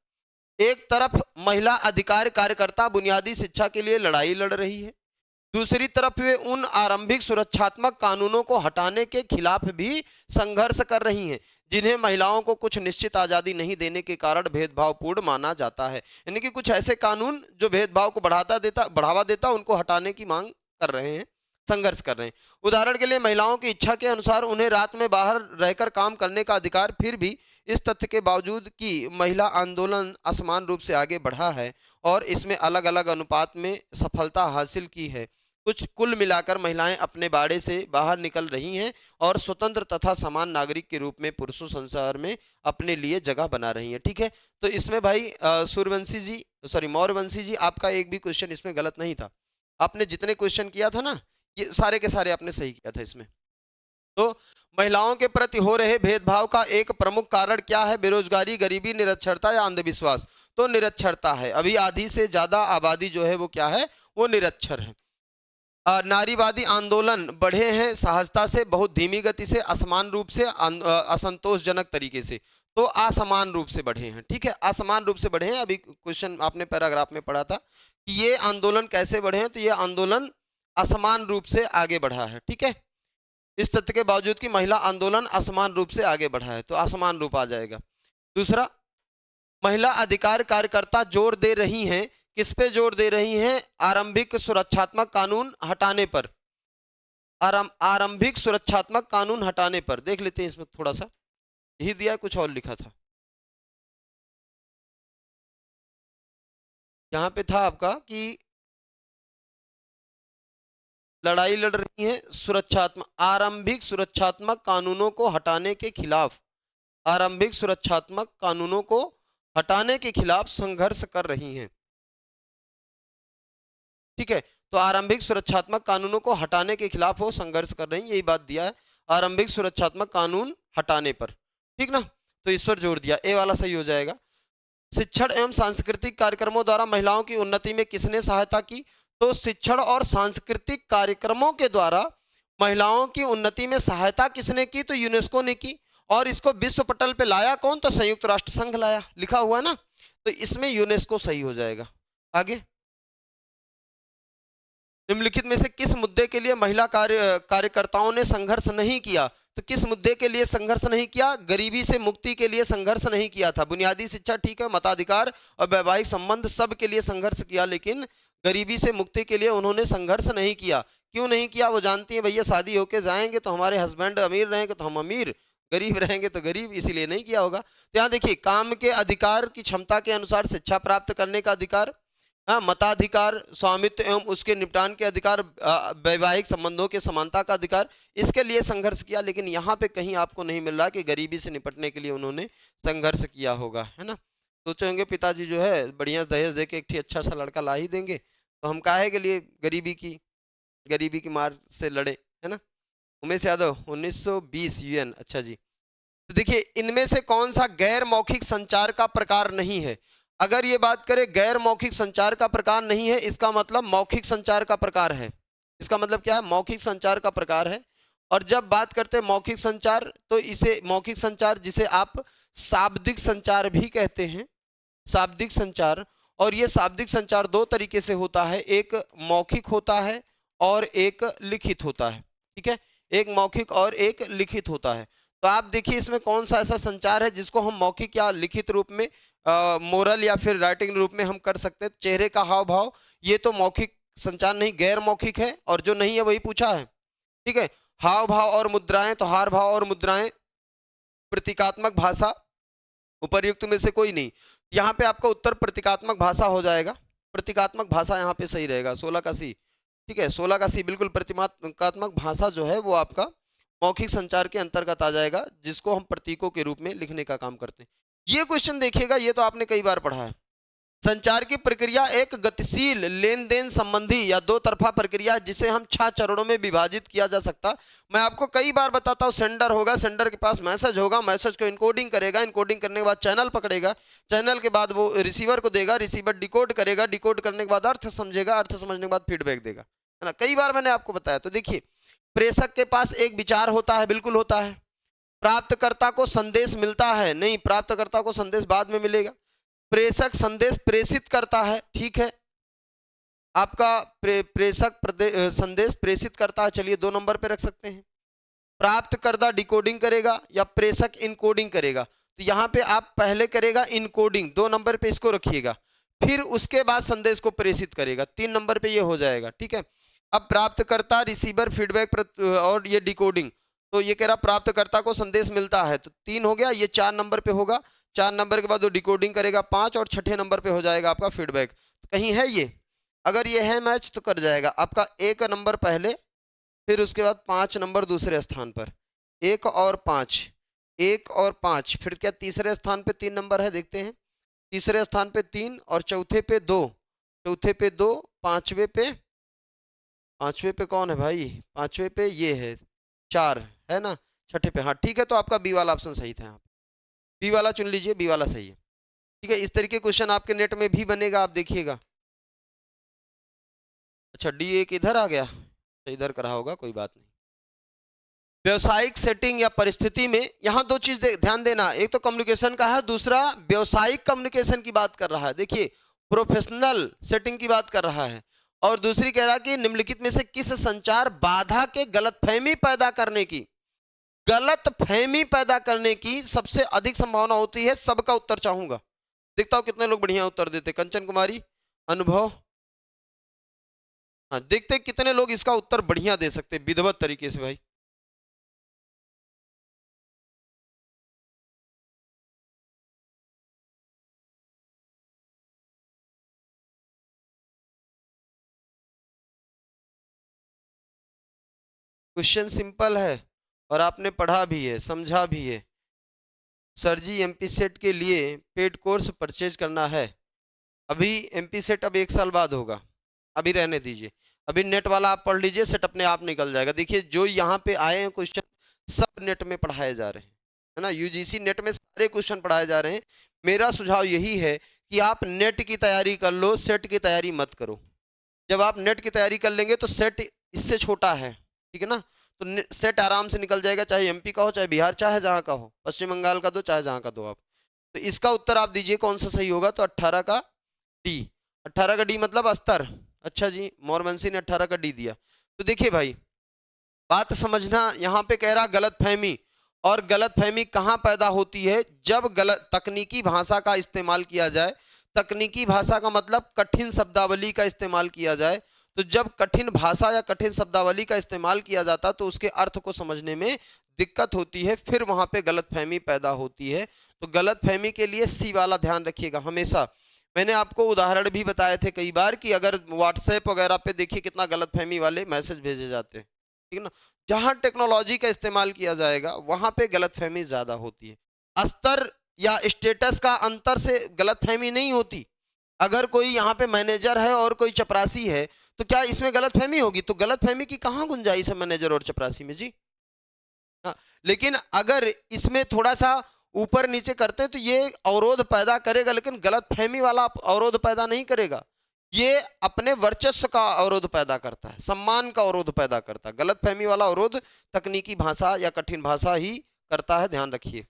एक तरफ महिला अधिकार कार्यकर्ता बुनियादी शिक्षा के लिए लड़ाई लड़ रही है, दूसरी तरफ वे उन आरंभिक सुरक्षात्मक कानूनों को हटाने के खिलाफ भी संघर्ष कर रही हैं, जिन्हें महिलाओं को कुछ निश्चित आज़ादी नहीं देने के कारण भेदभावपूर्ण माना जाता है। यानी कि कुछ ऐसे कानून जो भेदभाव को बढ़ावा देता, उनको हटाने की मांग कर रहे हैं, संघर्ष कर रहे हैं। उदाहरण के लिए, महिलाओं की इच्छा के अनुसार उन्हें रात में बाहर रहकर काम करने का अधिकार। फिर भी इस तथ्य के बावजूद कि महिला आंदोलन असमान रूप से आगे बढ़ा है और इसमें अलग अलग अनुपात में सफलता हासिल की है, कुल मिलाकर महिलाएं अपने बाड़े से बाहर निकल रही हैं और स्वतंत्र तथा समान नागरिक के रूप में पुरुषों संसार में अपने लिए जगह बना रही हैं। ठीक है, तो इसमें भाई मौर्यवंशी जी, आपका एक भी क्वेश्चन इसमें गलत नहीं था। आपने जितने क्वेश्चन किया था ना, ये सारे के सारे आपने सही किया था इसमें। तो महिलाओं के प्रति हो रहे भेदभाव का एक प्रमुख कारण क्या है? बेरोजगारी, गरीबी, निरक्षरता या अंधविश्वास? तो निरक्षरता है। अभी आधी से ज्यादा आबादी जो है वो क्या है? वो निरक्षर है। नारीवादी आंदोलन बढ़े हैं सहजता से, बहुत धीमी गति से, असमान रूप से, असंतोषजनक तरीके से। तो असमान रूप से बढ़े हैं। ठीक है, असमान रूप से बढ़े हैं। अभी क्वेश्चन आपने पैराग्राफ में पढ़ा था कि ये आंदोलन कैसे बढ़े हैं, तो ये आंदोलन असमान रूप से आगे बढ़ा है। ठीक है, इस तथ्य के बावजूद कि महिला आंदोलन असमान रूप से आगे बढ़ा है, तो असमान रूप आ जाएगा। दूसरा, महिला अधिकार कार्यकर्ता जोर दे रही हैं, किस पे जोर दे रही हैं? आरंभिक सुरक्षात्मक कानून हटाने पर। आरंभिक सुरक्षात्मक कानून हटाने पर। देख लेते हैं इसमें थोड़ा सा, यही दिया है, कुछ और लिखा था। यहाँ पे था आपका कि लड़ाई लड़ रही है आरंभिक सुरक्षात्मक कानूनों को हटाने के खिलाफ। आरंभिक सुरक्षात्मक कानूनों को हटाने के खिलाफ संघर्ष कर रही हैं। ठीक है, तो आरंभिक सुरक्षात्मक कानूनों को हटाने के खिलाफ वो संघर्ष कर रही हैं, यही बात दिया है, आरंभिक सुरक्षात्मक कानून हटाने पर। ठीक ना, तो इस पर जोर दिया, ए वाला सही हो जाएगा। शिक्षण एवं सांस्कृतिक कार्यक्रमों द्वारा महिलाओं की उन्नति में किसने सहायता की? तो शिक्षण और सांस्कृतिक कार्यक्रमों के द्वारा महिलाओं की उन्नति में सहायता किसने की? तो यूनेस्को ने की। और इसको विश्व पटल पे लाया कौन? तो संयुक्त राष्ट्र संघ लाया, लिखा हुआ है ना, तो इसमें यूनेस्को सही हो जाएगा। आगे, निम्नलिखित में से किस मुद्दे के लिए महिला कार्यकर्ताओं ने संघर्ष नहीं किया? तो किस मुद्दे के लिए संघर्ष नहीं किया? गरीबी से मुक्ति के लिए संघर्ष नहीं किया था। बुनियादी शिक्षा ठीक है, मताधिकार और वैवाहिक संबंध सब के लिए संघर्ष किया, लेकिन गरीबी से मुक्ति के लिए उन्होंने संघर्ष नहीं किया। क्यों नहीं किया? वो जानती है भैया शादी होके जाएंगे तो हमारे हस्बैंड अमीर रहेंगे तो हम अमीर, गरीब रहेंगे तो गरीब, इसीलिए नहीं किया होगा। तो यहाँ देखिए, काम के अधिकार की क्षमता के अनुसार शिक्षा प्राप्त करने का अधिकार, हाँ, मताधिकार, स्वामित्व एवं उसके निपटान के अधिकार, वैवाहिक संबंधों के समानता का अधिकार, इसके लिए संघर्ष किया। लेकिन यहाँ पे कहीं आपको नहीं मिल रहा कि गरीबी से निपटने के लिए उन्होंने संघर्ष किया होगा, है ना। सोचे होंगे पिताजी जो है बढ़िया दहेज देके एक अच्छा सा लड़का ला ही देंगे, तो हम काहे के लिए गरीबी की मार से लड़े, है ना। उमेश यादव 1920 यूएन। अच्छा जी, तो देखिए, इनमें से कौन सा गैर मौखिक संचार का प्रकार नहीं है? अगर ये बात करें गैर मौखिक संचार का प्रकार नहीं है, इसका मतलब मौखिक संचार का प्रकार है। इसका मतलब क्या है? मौखिक संचार का प्रकार है। और जब बात करते हैं मौखिक संचार, तो इसे मौखिक संचार, जिसे आप शाब्दिक संचार भी कहते हैं, शाब्दिक संचार। और ये शाब्दिक संचार दो तरीके से होता है, एक मौखिक होता है और एक लिखित होता है। ठीक है, एक मौखिक और एक लिखित होता है। तो आप देखिए इसमें कौन सा ऐसा संचार है जिसको हम मौखिक या लिखित रूप में, मोरल या फिर राइटिंग रूप में हम कर सकते हैं। चेहरे का हाव भाव, ये तो मौखिक संचार नहीं, गैर मौखिक है, और जो नहीं है वही पूछा है। ठीक है, हाव भाव और मुद्राएं, तो हार भाव और मुद्राएं, प्रतीकात्मक भाषा, उपर्युक्त में से कोई नहीं। यहाँ पे आपका उत्तर प्रतीकात्मक भाषा हो जाएगा। प्रतीकात्मक भाषा यहाँ पे सही रहेगा, 16 का सी। ठीक है, 16 का सी बिल्कुल प्रतीकात्मक भाषा जो है वो आपका मौखिक संचार के अंतर्गत आ जाएगा, जिसको हम प्रतीकों के रूप में लिखने का काम करते हैं। ये क्वेश्चन देखिएगा, ये तो आपने कई बार पढ़ा है। संचार की प्रक्रिया एक गतिशील लेन देन संबंधी या दो तरफा प्रक्रिया जिसे हम 6 चरणों में विभाजित किया जा सकता। मैं आपको कई बार बताता हूँ, सेंडर होगा, सेंडर के पास मैसेज होगा, मैसेज को इनकोडिंग करेगा, इनकोडिंग करने के बाद चैनल पकड़ेगा, चैनल के बाद वो रिसीवर को देगा, रिसीवर डिकोड करेगा, डिकोड करने के बाद अर्थ समझेगा, अर्थ समझने के बाद फीडबैक देगा, है ना। कई बार मैंने आपको बताया। तो देखिए, प्रेषक के पास एक विचार होता है, बिल्कुल होता है। प्राप्तकर्ता को संदेश मिलता है, नहीं, प्राप्तकर्ता को संदेश बाद में मिलेगा। प्रेषक संदेश प्रेषित करता है, ठीक है, आपका प्रेषक संदेश प्रेषित करता है, चलिए 2 नंबर पे रख सकते हैं। प्राप्तकर्ता डिकोडिंग करेगा या प्रेषक इनकोडिंग करेगा, तो यहाँ पे आप पहले करेगा इनकोडिंग, 2 नंबर पे इसको रखिएगा, फिर उसके बाद संदेश को प्रेषित करेगा, 3 नंबर पे ये हो जाएगा, ठीक है। अब प्राप्तकर्ता, रिसीवर, फीडबैक और ये डिकोडिंग, तो ये कह रहा प्राप्तकर्ता को संदेश मिलता है, तो 3 हो गया, ये 4 नंबर पे होगा, 4 नंबर के बाद वो डिकोडिंग करेगा 5, और 6ठे नंबर पे हो जाएगा आपका फीडबैक। तो कहीं है ये, अगर ये है मैच तो कर जाएगा आपका 1 नंबर पहले, फिर उसके बाद 5 नंबर दूसरे स्थान पर, 1 और 5, 1 और 5, फिर क्या तीसरे स्थान पे 3 नंबर है, देखते हैं। तीसरे स्थान पे 3 और चौथे पे 2, चौथे पे 2, पांचवे पे कौन है भाई, पांचवे पे ये है 4, है ना, 6ठे पे, हाँ ठीक है। तो आपका बी वाला ऑप्शन सही था, यहाँ बी वाला चुन लीजिए, बी वाला सही है, ठीक है। इस तरीके क्वेश्चन आपके नेट में भी बनेगा, आप देखिएगा। अच्छा, डी एक इधर आ गया, तो इधर करा होगा, कोई बात नहीं। व्यवसायिक सेटिंग या परिस्थिति में यहाँ 2 चीज ध्यान देना, एक तो कम्युनिकेशन का है, दूसरा व्यवसायिक कम्युनिकेशन की बात कर रहा है। देखिए, प्रोफेशनल सेटिंग की बात कर रहा है, और दूसरी कह रहा है कि निम्नलिखित में से किस संचार बाधा के गलतफहमी पैदा करने की सबसे अधिक संभावना होती है। सबका उत्तर चाहूंगा, देखता हूं कितने लोग बढ़िया उत्तर देते। कंचन कुमारी, अनुभव, हाँ, देखते कितने लोग इसका उत्तर बढ़िया दे सकते विधिवत तरीके से भाई। क्वेश्चन सिंपल है और आपने पढ़ा भी है, समझा भी है। सर जी, एमपी सेट के लिए पेड कोर्स परचेज करना है। अभी एमपी सेट अब 1 साल बाद होगा, अभी रहने दीजिए। अभी नेट वाला आप पढ़ लीजिए, सेट अपने आप निकल जाएगा। देखिए, जो यहाँ पे आए हैं क्वेश्चन सब नेट में पढ़ाए जा रहे हैं, है ना। यूजीसी नेट में सारे क्वेश्चन पढ़ाए जा रहे हैं। मेरा सुझाव यही है कि आप नेट की तैयारी कर लो, सेट की तैयारी मत करो। जब आप नेट की तैयारी कर लेंगे तो सेट इससे छोटा है, ठीक है ना। तो सेट आराम से निकल जाएगा, चाहे एमपी का हो, चाहे बिहार, चाहे जहां का हो, पश्चिम बंगाल का दो, चाहे जहां का दो आप। तो इसका उत्तर आप दीजिए कौन सा सही होगा। तो 18 का डी, 18 का डी मतलब अस्तर। अच्छा जी, मोरवंशी ने 18 का डी दिया। तो देखिए भाई, बात समझना, यहाँ पे कह रहा गलतफहमी, और गलतफहमी कहाँ पैदा होती है, जब गलत तकनीकी भाषा का इस्तेमाल किया जाए। तकनीकी भाषा का मतलब कठिन शब्दावली का इस्तेमाल किया जाए। तो जब कठिन भाषा या कठिन शब्दावली का इस्तेमाल किया जाता तो उसके अर्थ को समझने में दिक्कत होती है, फिर वहां पे गलतफहमी पैदा होती है। तो गलतफहमी के लिए सी वाला ध्यान रखिएगा हमेशा। मैंने आपको उदाहरण भी बताए थे कई बार कि अगर व्हाट्सएप वगैरह पे देखिए कितना गलतफहमी वाले मैसेज भेजे जाते हैं, ठीक है ना। जहां टेक्नोलॉजी का इस्तेमाल किया जाएगा वहां पे गलतफहमी ज्यादा होती है। स्तर या स्टेटस का अंतर से गलतफहमी नहीं होती। अगर कोई यहाँ पे मैनेजर है और कोई चपरासी है तो क्या इसमें गलतफहमी होगी? तो गलतफहमी की कहाँ गुंजाइश है मैनेजर और चपरासी में जी। हाँ, लेकिन अगर इसमें थोड़ा सा ऊपर नीचे करते तो ये अवरोध पैदा करेगा, लेकिन गलतफहमी वाला अवरोध पैदा नहीं करेगा। ये अपने वर्चस्व का अवरोध पैदा करता है, सम्मान का अवरोध पैदा करता है। गलतफहमी वाला अवरोध तकनीकी भाषा या कठिन भाषा ही करता है, ध्यान रखिए।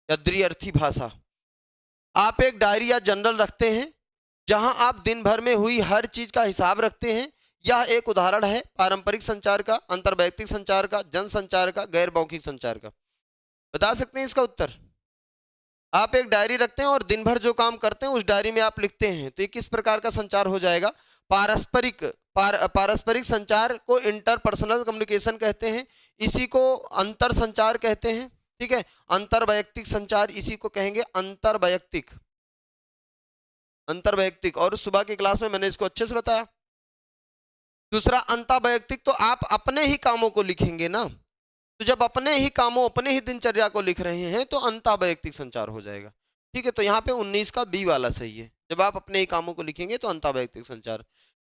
या द्विअर्थी भाषा। आप एक डायरी या जर्नल रखते हैं जहां आप दिन भर में हुई हर चीज का हिसाब रखते हैं। यह एक उदाहरण है पारंपरिक संचार का, अंतर्वैयक्तिक संचार का, जन संचार का, गैर मौखिक संचार का। बता सकते हैं इसका उत्तर? आप एक डायरी रखते हैं और दिन भर जो काम करते हैं उस डायरी में आप लिखते हैं, तो ये किस प्रकार का संचार हो जाएगा? पारस्परिक संचार को इंटरपर्सनल कम्युनिकेशन कहते हैं, इसी को अंतर संचार कहते हैं, ठीक है। अंतरवैयक्तिक संचार, इसी को कहेंगे अंतरवैयक्तिक। अंतरवैयक्तिक, और सुबह की क्लास में मैंने इसको अच्छे से बताया। दूसरा अंतरवैयक्तिक, तो आप अपने ही कामों को लिखेंगे ना, तो जब अपने ही कामों, अपने ही दिनचर्या को लिख रहे हैं तो अंतरवैयक्तिक संचार हो जाएगा। ठीक है, तो यहाँ पे 19 का बी वाला सही है। जब आप अपने ही कामों को लिखेंगे तो अंतरवैयक्तिक संचार।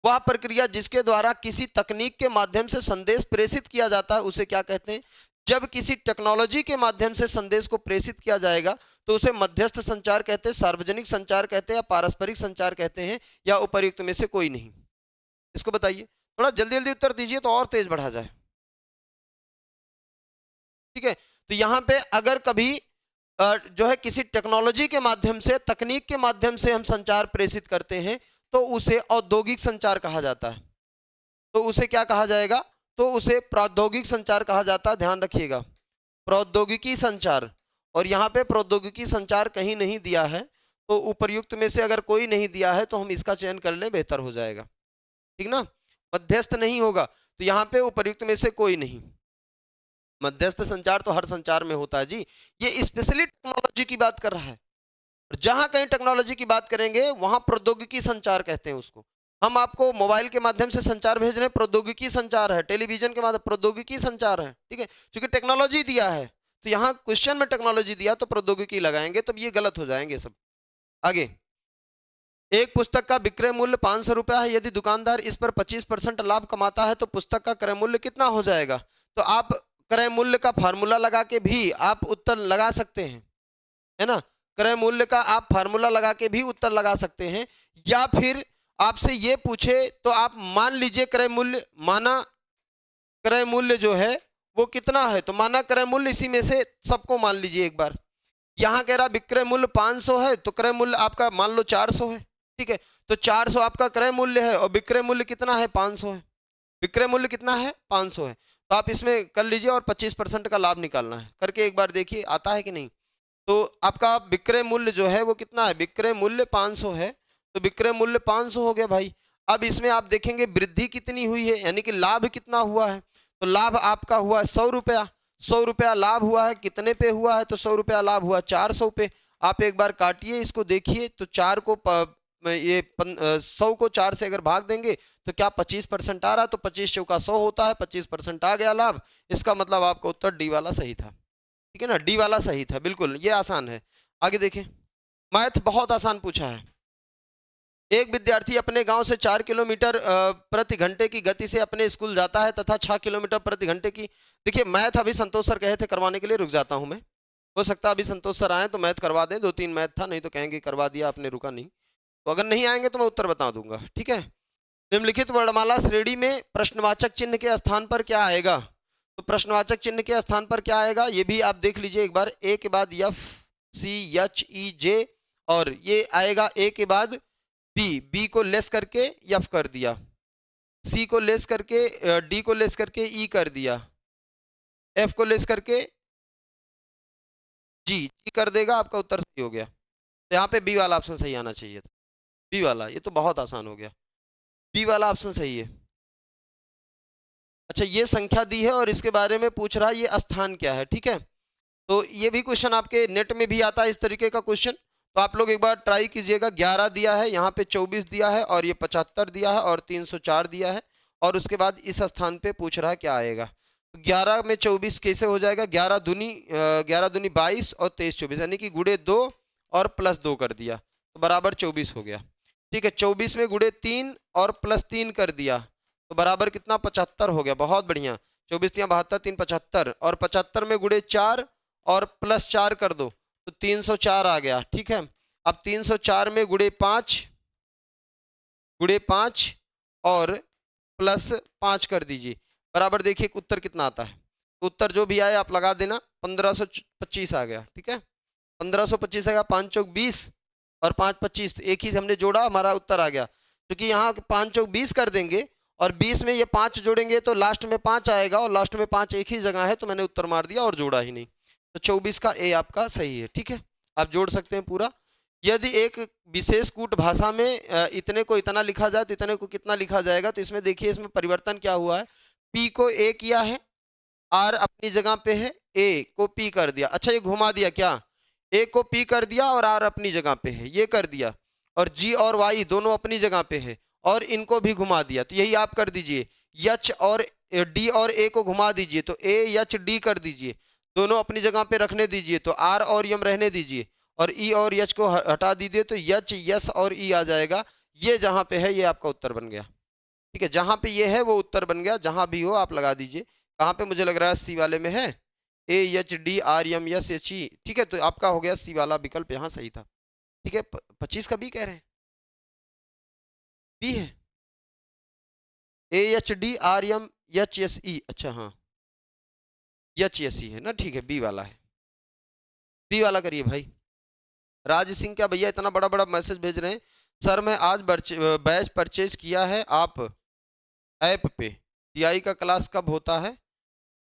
वह प्रक्रिया जिसके द्वारा किसी तकनीक के माध्यम से संदेश प्रेषित किया जाता है उसे क्या कहते हैं? जब किसी टेक्नोलॉजी के माध्यम से संदेश को प्रेषित किया जाएगा तो उसे मध्यस्थ संचार कहते हैं, सार्वजनिक संचार कहते हैं, या पारस्परिक संचार कहते हैं, या उपर्युक्त में से कोई नहीं? इसको बताइए। थोड़ा जल्दी जल्दी उत्तर दीजिए तो और तेज बढ़ा जाए। ठीक है, तो यहाँ पे अगर कभी जो है किसी टेक्नोलॉजी के माध्यम से, तकनीक के माध्यम से हम संचार प्रेषित करते हैं तो उसे औद्योगिक संचार कहा जाता है। तो उसे क्या कहा जाएगा? तो उसे प्रौद्योगिक संचार कहा जाता है। ध्यान रखिएगा, प्रौद्योगिकी संचार। और यहाँ पे प्रौद्योगिकी संचार कहीं नहीं दिया है, तो उपर्युक्त में से अगर कोई नहीं दिया है तो हम इसका चयन कर लें, बेहतर हो जाएगा। ठीक ना, मध्यस्थ नहीं होगा, तो यहाँ पे उपर्युक्त में से कोई नहीं। मध्यस्थ संचार तो हर संचार में होता है जी, ये स्पेशली टेक्नोलॉजी की बात कर रहा है। और जहां कहीं टेक्नोलॉजी की बात करेंगे वहां प्रौद्योगिकी संचार कहते हैं उसको। हम आपको मोबाइल के माध्यम से संचार भेज रहे हैं, प्रौद्योगिकी संचार है। टेलीविजन के माध्यम प्रौद्योगिकी संचार है। ठीक है, क्योंकि टेक्नोलॉजी दिया है, तो यहाँ क्वेश्चन में टेक्नोलॉजी दिया तो प्रौद्योगिकी लगाएंगे, तब ये गलत हो जाएंगे सब। आगे, एक पुस्तक का विक्रय मूल्य 500 रुपया है। यदि दुकानदार इस पर 25% लाभ कमाता है तो पुस्तक का क्रय मूल्य कितना हो जाएगा? तो आप क्रय मूल्य का फार्मूला लगा के भी आप उत्तर लगा सकते हैं, है ना। क्रय मूल्य का आप फार्मूला लगा के भी उत्तर लगा सकते हैं, या फिर आपसे ये पूछे तो आप मान लीजिए क्रय मूल्य, माना क्रय मूल्य जो है वो कितना है, तो माना क्रय मूल्य, इसी में से सबको मान लीजिए एक बार। यहाँ कह रहा विक्रय मूल्य 500 है, तो क्रय मूल्य आपका मान लो 400 है। ठीक है, तो 400 आपका क्रय मूल्य है और विक्रय मूल्य कितना है? 500 है। विक्रय मूल्य कितना है? 500 है। तो आप इसमें कर लीजिए और 25% का लाभ निकालना है, करके एक बार देखिए आता है कि नहीं। तो आपका विक्रय मूल्य जो है वो कितना है? विक्रय मूल्य 500 है, तो विक्रय मूल्य 500 हो गया भाई। अब इसमें आप देखेंगे वृद्धि कितनी हुई है, यानी कि लाभ कितना हुआ है। तो लाभ आपका हुआ 100 रुपया। 100 रुपया लाभ हुआ है, कितने पे हुआ है? तो 100 रुपया लाभ हुआ 400 पे। आप एक बार काटिए इसको, देखिए तो 4 को 100 को 4 से अगर भाग देंगे तो क्या 25% आ रहा है? तो 25 चौका 100 होता है, 25% आ गया लाभ। इसका मतलब आपका उत्तर डी वाला सही था। ठीक है ना, डी वाला सही था, बिल्कुल ये आसान है। आगे देखें, मैथ बहुत आसान पूछा है। एक विद्यार्थी अपने गांव से 4 किलोमीटर प्रति घंटे की गति से अपने स्कूल जाता है तथा 6 किलोमीटर प्रति घंटे की, देखिए मैथ अभी संतोष सर कहे थे करवाने के लिए, रुक जाता हूं मैं। हो सकता है अभी संतोष सर आए तो मैथ करवा दें, 2-3 मैथ था, नहीं तो कहेंगे करवा दिया आपने, रुका नहीं। तो अगर नहीं आएंगे तो मैं उत्तर बता दूंगा। ठीक है, निम्नलिखित वर्णमाला श्रेणी में प्रश्नवाचक चिन्ह के स्थान पर क्या आएगा? तो प्रश्नवाचक चिन्ह के स्थान पर क्या आएगा ये भी आप देख लीजिए एक बार। ए के बाद एफ, सी, एच, ई, जे, और ये आएगा ए के बाद बी। बी को लेस करके एफ कर दिया, सी को लेस करके डी को लेस करके ई कर दिया, एफ को लेस करके जी कर देगा, आपका उत्तर सही हो गया। तो यहाँ पे बी वाला ऑप्शन सही आना चाहिए था। बी वाला, ये तो बहुत आसान हो गया, बी वाला ऑप्शन सही है। अच्छा, ये संख्या दी है और इसके बारे में पूछ रहा है ये स्थान क्या है। ठीक है, तो ये भी क्वेश्चन आपके नेट में भी आता है इस तरीके का क्वेश्चन, तो आप लोग एक बार ट्राई कीजिएगा। 11 दिया है, यहाँ पे 24 दिया है, और ये 75 दिया है, और 304 दिया है, और उसके बाद इस स्थान पे पूछ रहा है क्या आएगा। तो 11 में 24 कैसे हो जाएगा? 11 दूनी 22 और 23 24, यानी कि गुड़े 2 और प्लस 2 कर दिया तो बराबर 24 हो गया। ठीक है, 24 में गुड़े 3 और प्लस 3 कर दिया तो बराबर कितना? 75 हो गया। बहुत बढ़िया, 24 3 72, 3 75, और 75 में गुड़े 4 और प्लस 4 कर दो तो 304 आ गया। ठीक है, अब 304 में गुड़े 5 और प्लस 5 कर दीजिए, बराबर देखिए उत्तर कितना आता है। तो उत्तर जो भी आए आप लगा देना, 1525 आ गया। ठीक है, 1525 आ गया। 5 चौक 20 और 5 25, तो एक ही से हमने जोड़ा, हमारा उत्तर आ गया। क्योंकि यहाँ 5 चौक 20 कर देंगे और 20 में ये 5 जोड़ेंगे तो लास्ट में 5 आएगा, और लास्ट में 5 एक ही जगह है, तो मैंने उत्तर मार दिया और जोड़ा ही नहीं। तो 24 का ए आपका सही है। ठीक है, आप जोड़ सकते हैं पूरा। यदि एक विशेष कूट भाषा में इतने को इतना लिखा जाए तो इतने को कितना लिखा जाएगा? तो इसमें देखिए इसमें परिवर्तन क्या हुआ है, पी को ए किया है, आर अपनी जगह पे है, ए को पी कर दिया। अच्छा ये घुमा दिया क्या, ए को पी कर दिया और आर अपनी जगह पे है, ये कर दिया। और जी और वाई दोनों अपनी जगह पे है और इनको भी घुमा दिया। तो यही आप कर दीजिए, एच और डी और ए को घुमा दीजिए तो ए एच डी कर दीजिए, दोनों अपनी जगह पे रखने दीजिए तो आर और यम रहने दीजिए और ई और एच को हटा दीजिए तो एच यस और ई आ जाएगा। ये जहां पे है ये आपका उत्तर बन गया। ठीक है, जहां पे ये है वो उत्तर बन गया, जहां भी हो आप लगा दीजिए। कहां पे मुझे लग रहा है सी वाले में है, A H D R M S H E. ठीक है, तो आपका हो गया सी वाला विकल्प यहाँ सही था। ठीक है, 25 का बी कह रहे हैं, बी है, A H D R M H S E. अच्छा हाँ, एच एस ई है ना, ठीक है, बी वाला है, बी वाला करिए भाई। राज सिंह क्या भैया इतना बड़ा बड़ा मैसेज भेज रहे हैं, सर मैं आज बैच परचेज किया है आप ऐप पे, टीआई का क्लास कब होता है,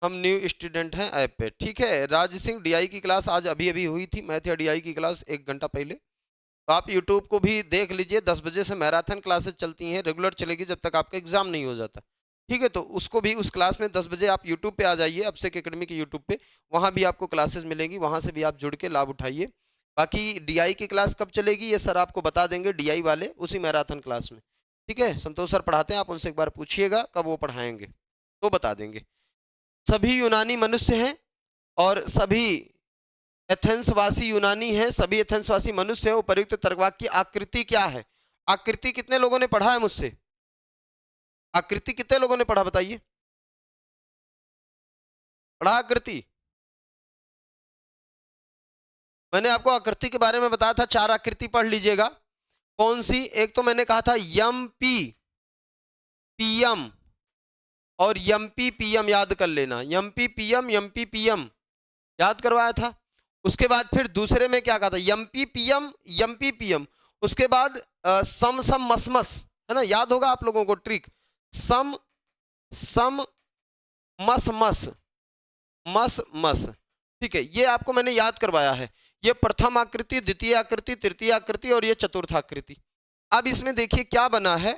हम न्यू स्टूडेंट हैं ऐप पे। ठीक है राज सिंह, डीआई की क्लास आज अभी अभी हुई थी, मैथ या डीआई की क्लास 1 घंटा पहले। तो आप यूट्यूब को भी देख लीजिए, 10 बजे से मैराथन क्लासेस चलती हैं, रेगुलर चलेगी जब तक आपका एग्जाम नहीं हो जाता। ठीक है, तो उसको भी, उस क्लास में 10 बजे आप यूट्यूब पे आ जाइए, अभिषेक एकेडमी के यूट्यूब पे, वहाँ भी आपको क्लासेस मिलेंगी, वहाँ से भी आप जुड़ के लाभ उठाइए। बाकी डीआई की क्लास कब चलेगी ये सर आपको बता देंगे, डीआई वाले उसी मैराथन क्लास में। ठीक है, संतोष सर पढ़ाते हैं, आप उनसे एक बार पूछिएगा कब वो पढ़ाएंगे तो बता देंगे। सभी यूनानी मनुष्य हैं और सभी एथेंस वासी यूनानी हैं, सभी एथेंस वासी मनुष्य हैं। उपर्युक्त तर्कवाक्य की आकृति क्या है, आकृति कितने लोगों ने पढ़ा है मुझसे, आकृति कितने लोगों ने पढ़ा बताइए, पढ़ा आकृति? मैंने आपको आकृति के बारे में बताया था, 4 आकृति पढ़ लीजिएगा। कौन सी, एक तो मैंने कहा था यम पी पीएम और यम पी पीएम, याद कर लेना, M P PM M P PM याद करवाया था। उसके बाद फिर दूसरे में क्या कहा था, M P PM M P PM. उसके बाद सम सम मस मस, है ना, याद होगा आप लोगों को ट्रिक, सम सम मस मस मस मस। ठीक है, ये आपको मैंने याद करवाया है। ये प्रथम आकृति, द्वितीय आकृति, तृतीय आकृति और ये चतुर्थ आकृति। अब इसमें देखिए क्या बना है,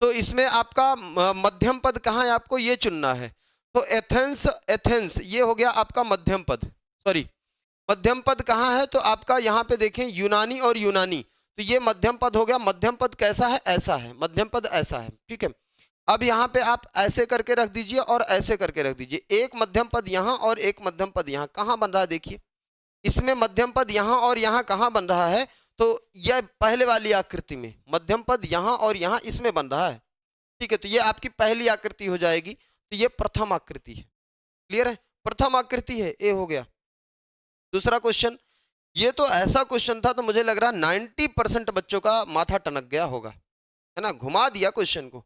तो इसमें आपका मध्यम पद कहाँ है, आपको ये चुनना है। तो एथेंस, एथेंस ये हो गया आपका मध्यम पद, सॉरी मध्यम पद कहाँ है, तो आपका यहाँ पे देखें यूनानी और यूनानी, तो ये मध्यम पद हो गया। मध्यम पद कैसा है, ऐसा है, मध्यम पद ऐसा है। ठीक है, अब यहाँ पे आप ऐसे करके रख दीजिए और ऐसे करके रख दीजिए, एक मध्यम पद यहाँ और एक मध्यम पद यहाँ। कहाँ बन रहा है देखिए, इसमें मध्यम पद यहाँ और यहाँ कहाँ बन रहा है, तो यह पहले वाली आकृति में मध्यम पद यहाँ और यहाँ इसमें बन रहा है। ठीक है, तो ये आपकी पहली आकृति हो जाएगी, तो ये प्रथम आकृति है। क्लियर है, प्रथम आकृति है, ए हो गया। दूसरा क्वेश्चन, ये तो ऐसा क्वेश्चन था तो मुझे लग रहा है 90% बच्चों का माथा टनक गया होगा, है ना, घुमा दिया क्वेश्चन को।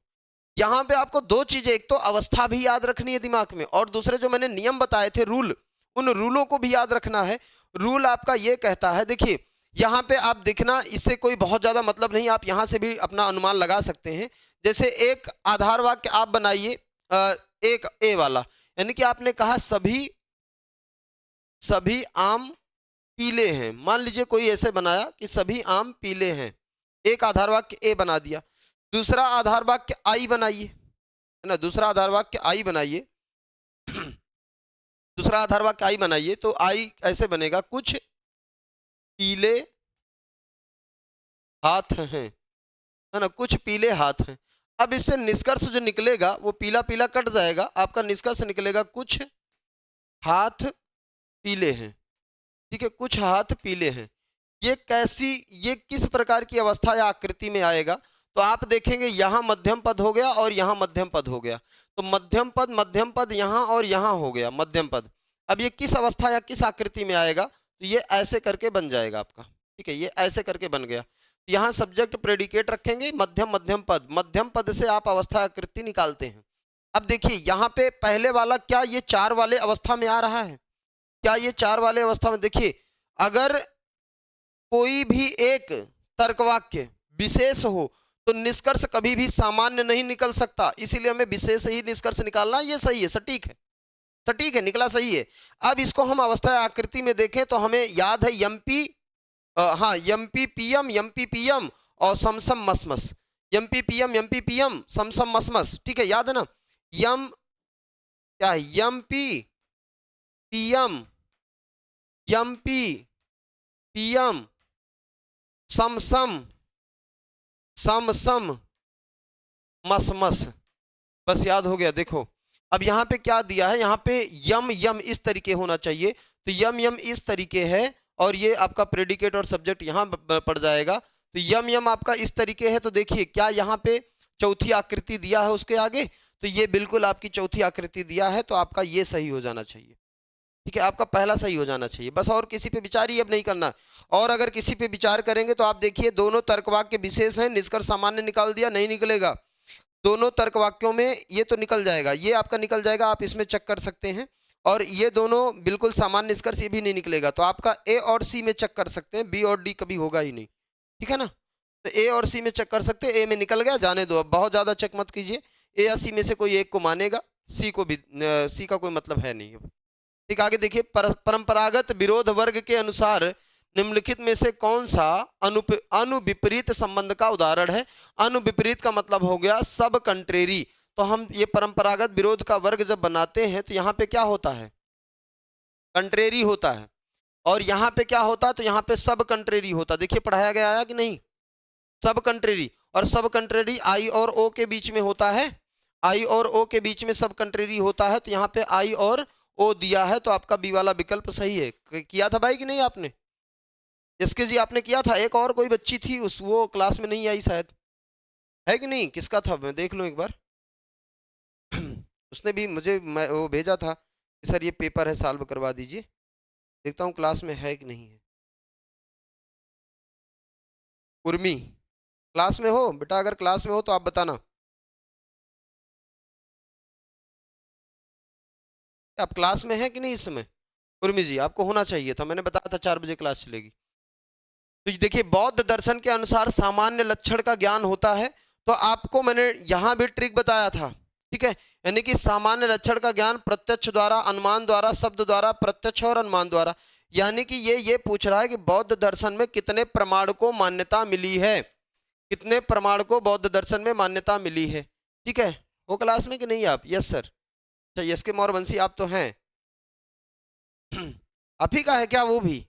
यहाँ पे आपको 2 चीजें, एक तो अवस्था भी याद रखनी है दिमाग में, और दूसरे जो मैंने नियम बताए थे रूल, उन रूलों को भी याद रखना है। रूल आपका ये कहता है, देखिए यहाँ पे आप देखना, इससे कोई बहुत ज्यादा मतलब नहीं, आप यहाँ से भी अपना अनुमान लगा सकते हैं। जैसे एक आधार वाक्य आप बनाइए, एक ए वाला, यानी कि आपने कहा सभी आम पीले हैं, मान लीजिए कोई ऐसे बनाया कि सभी आम पीले हैं, एक आधार वाक्य ए बना दिया। दूसरा आधार वाक्य आई बनाइए, है ना, दूसरा आधार वाक्य आई बनाइए दूसरा आधार वाक्य आई बनाइए, तो आई ऐसे बनेगा, कुछ पीले हाथ हैं, है ना, कुछ पीले हाथ हैं। अब इससे निष्कर्ष जो निकलेगा वो पीला पीला कट जाएगा, आपका निष्कर्ष निकलेगा कुछ हाथ पीले हैं। ठीक है, कुछ हाथ पीले हैं। ये कैसी, ये किस प्रकार की अवस्था या आकृति में आएगा, तो आप देखेंगे यहाँ मध्यम पद हो गया और यहाँ मध्यम पद हो गया, तो मध्यम पद यहाँ और यहाँ हो गया मध्यम पद। अब ये किस अवस्था या किस आकृति में आएगा, तो ये ऐसे करके बन जाएगा आपका। ठीक है, ये ऐसे करके बन गया। यहाँ सब्जेक्ट प्रेडिकेट रखेंगे, मध्यम पद से आप अवस्था आकृति निकालते हैं। अब देखिए यहाँ पे पहले वाला, क्या ये 4 वाले अवस्था में आ रहा है, क्या ये 4 वाले अवस्था में, देखिए अगर कोई भी एक तर्कवाक्य विशेष हो तो निष्कर्ष कभी भी सामान्य नहीं निकल सकता, इसीलिए हमें विशेष ही निष्कर्ष निकालना। ये सही है, सटीक है, सटीक है, निकला सही है। अब इसको हम अवस्था आकृति में देखें तो हमें याद है यमपी, हाँ यमपी पीएम और समसम मसमस, यमपी पीएम समसम मसमस। ठीक है, याद है ना, यम क्या है, यमपी पीएम, यमपी, पीएम, समसम, समसम, मसमस। बस याद हो गया। देखो अब यहाँ पे क्या दिया है, यहाँ पे यम यम इस तरीके होना चाहिए, तो यम यम इस तरीके है और ये आपका प्रेडिकेट और सब्जेक्ट यहाँ पड़ जाएगा। तो यम यम आपका इस तरीके है, तो देखिए क्या यहाँ पे चौथी आकृति दिया है उसके आगे, तो ये बिल्कुल आपकी चौथी आकृति दिया है, तो आपका ये सही हो जाना चाहिए। ठीक है, आपका पहला सही हो जाना चाहिए बस, और किसी पे विचार ही अब नहीं करना। और अगर किसी पे विचार करेंगे तो आप देखिए दोनों तर्क वाक्य विशेष हैं, निष्कर्ष सामान्य निकाल दिया, नहीं निकलेगा। दोनों तर्क वाक्यों में ये तो निकल जाएगा, ये आपका निकल जाएगा, आप इसमें चेक कर सकते हैं। और ये दोनों बिल्कुल सामान्य निष्कर्ष, ये भी नहीं निकलेगा, तो आपका ए और सी में चेक कर सकते हैं, बी और डी कभी होगा ही नहीं। ठीक है ना, तो ए और सी में चेक कर सकते हैं, ए में निकल गया, जाने दो, अब बहुत ज्यादा चेक मत कीजिए। ए या सी में से कोई एक को मानेगा, सी को भी, सी का कोई मतलब है नहीं। ठीक, आगे देखिए, परंपरागत विरोध वर्ग के अनुसार निम्नलिखित में से कौन सा अनुविपरीत संबंध का उदाहरण है। अनुविपरीत का मतलब हो गया सब कंट्रेरी। तो हम ये परंपरागत विरोध का वर्ग जब बनाते हैं तो यहाँ पे क्या होता है, कंट्रेरी होता है, और यहाँ पे क्या होता है, तो यहाँ पे सब कंट्रेरी होता। देखिए पढ़ाया गया आया कि नहीं, सब कंट्रेरी, और सब कंट्रेरी आई और ओ के बीच में होता है, आई और ओ के बीच में सब कंट्रेरी होता है, तो यहाँ पे आई और ओ दिया है, तो आपका बी वाला विकल्प सही है। किया था भाई कि नहीं आपने, इसके जी आपने किया था। एक और कोई बच्ची थी, उस वो क्लास में नहीं आई शायद, है कि नहीं, किसका था, मैं देख लूं एक बार। उसने भी मुझे वो भेजा था कि सर ये पेपर है, सॉल्व करवा दीजिए, देखता हूँ क्लास में है कि नहीं है। उर्मी, क्लास में हो बेटा, अगर क्लास में हो तो आप बताना। आप क्लास में है कि नहीं इस समय, उर्मी जी आपको होना चाहिए था, मैंने बताया था 4 बजे क्लास चलेगी। तो देखिए बौद्ध दर्शन के अनुसार सामान्य लक्षण का ज्ञान होता है, तो आपको मैंने यहां भी ट्रिक बताया था। ठीक है, यानी कि सामान्य लक्षण का ज्ञान प्रत्यक्ष द्वारा, अनुमान द्वारा, शब्द द्वारा, प्रत्यक्ष और अनुमान द्वारा। यानी कि ये पूछ रहा है कि बौद्ध दर्शन में कितने प्रमाण को मान्यता मिली है, कितने प्रमाण को बौद्ध दर्शन में मान्यता मिली है। ठीक है, वो क्लास में कि नहीं आप, यस सर, अच्छा यस के मौरवंशी आप तो हैं। आप ही का है क्या वो भी,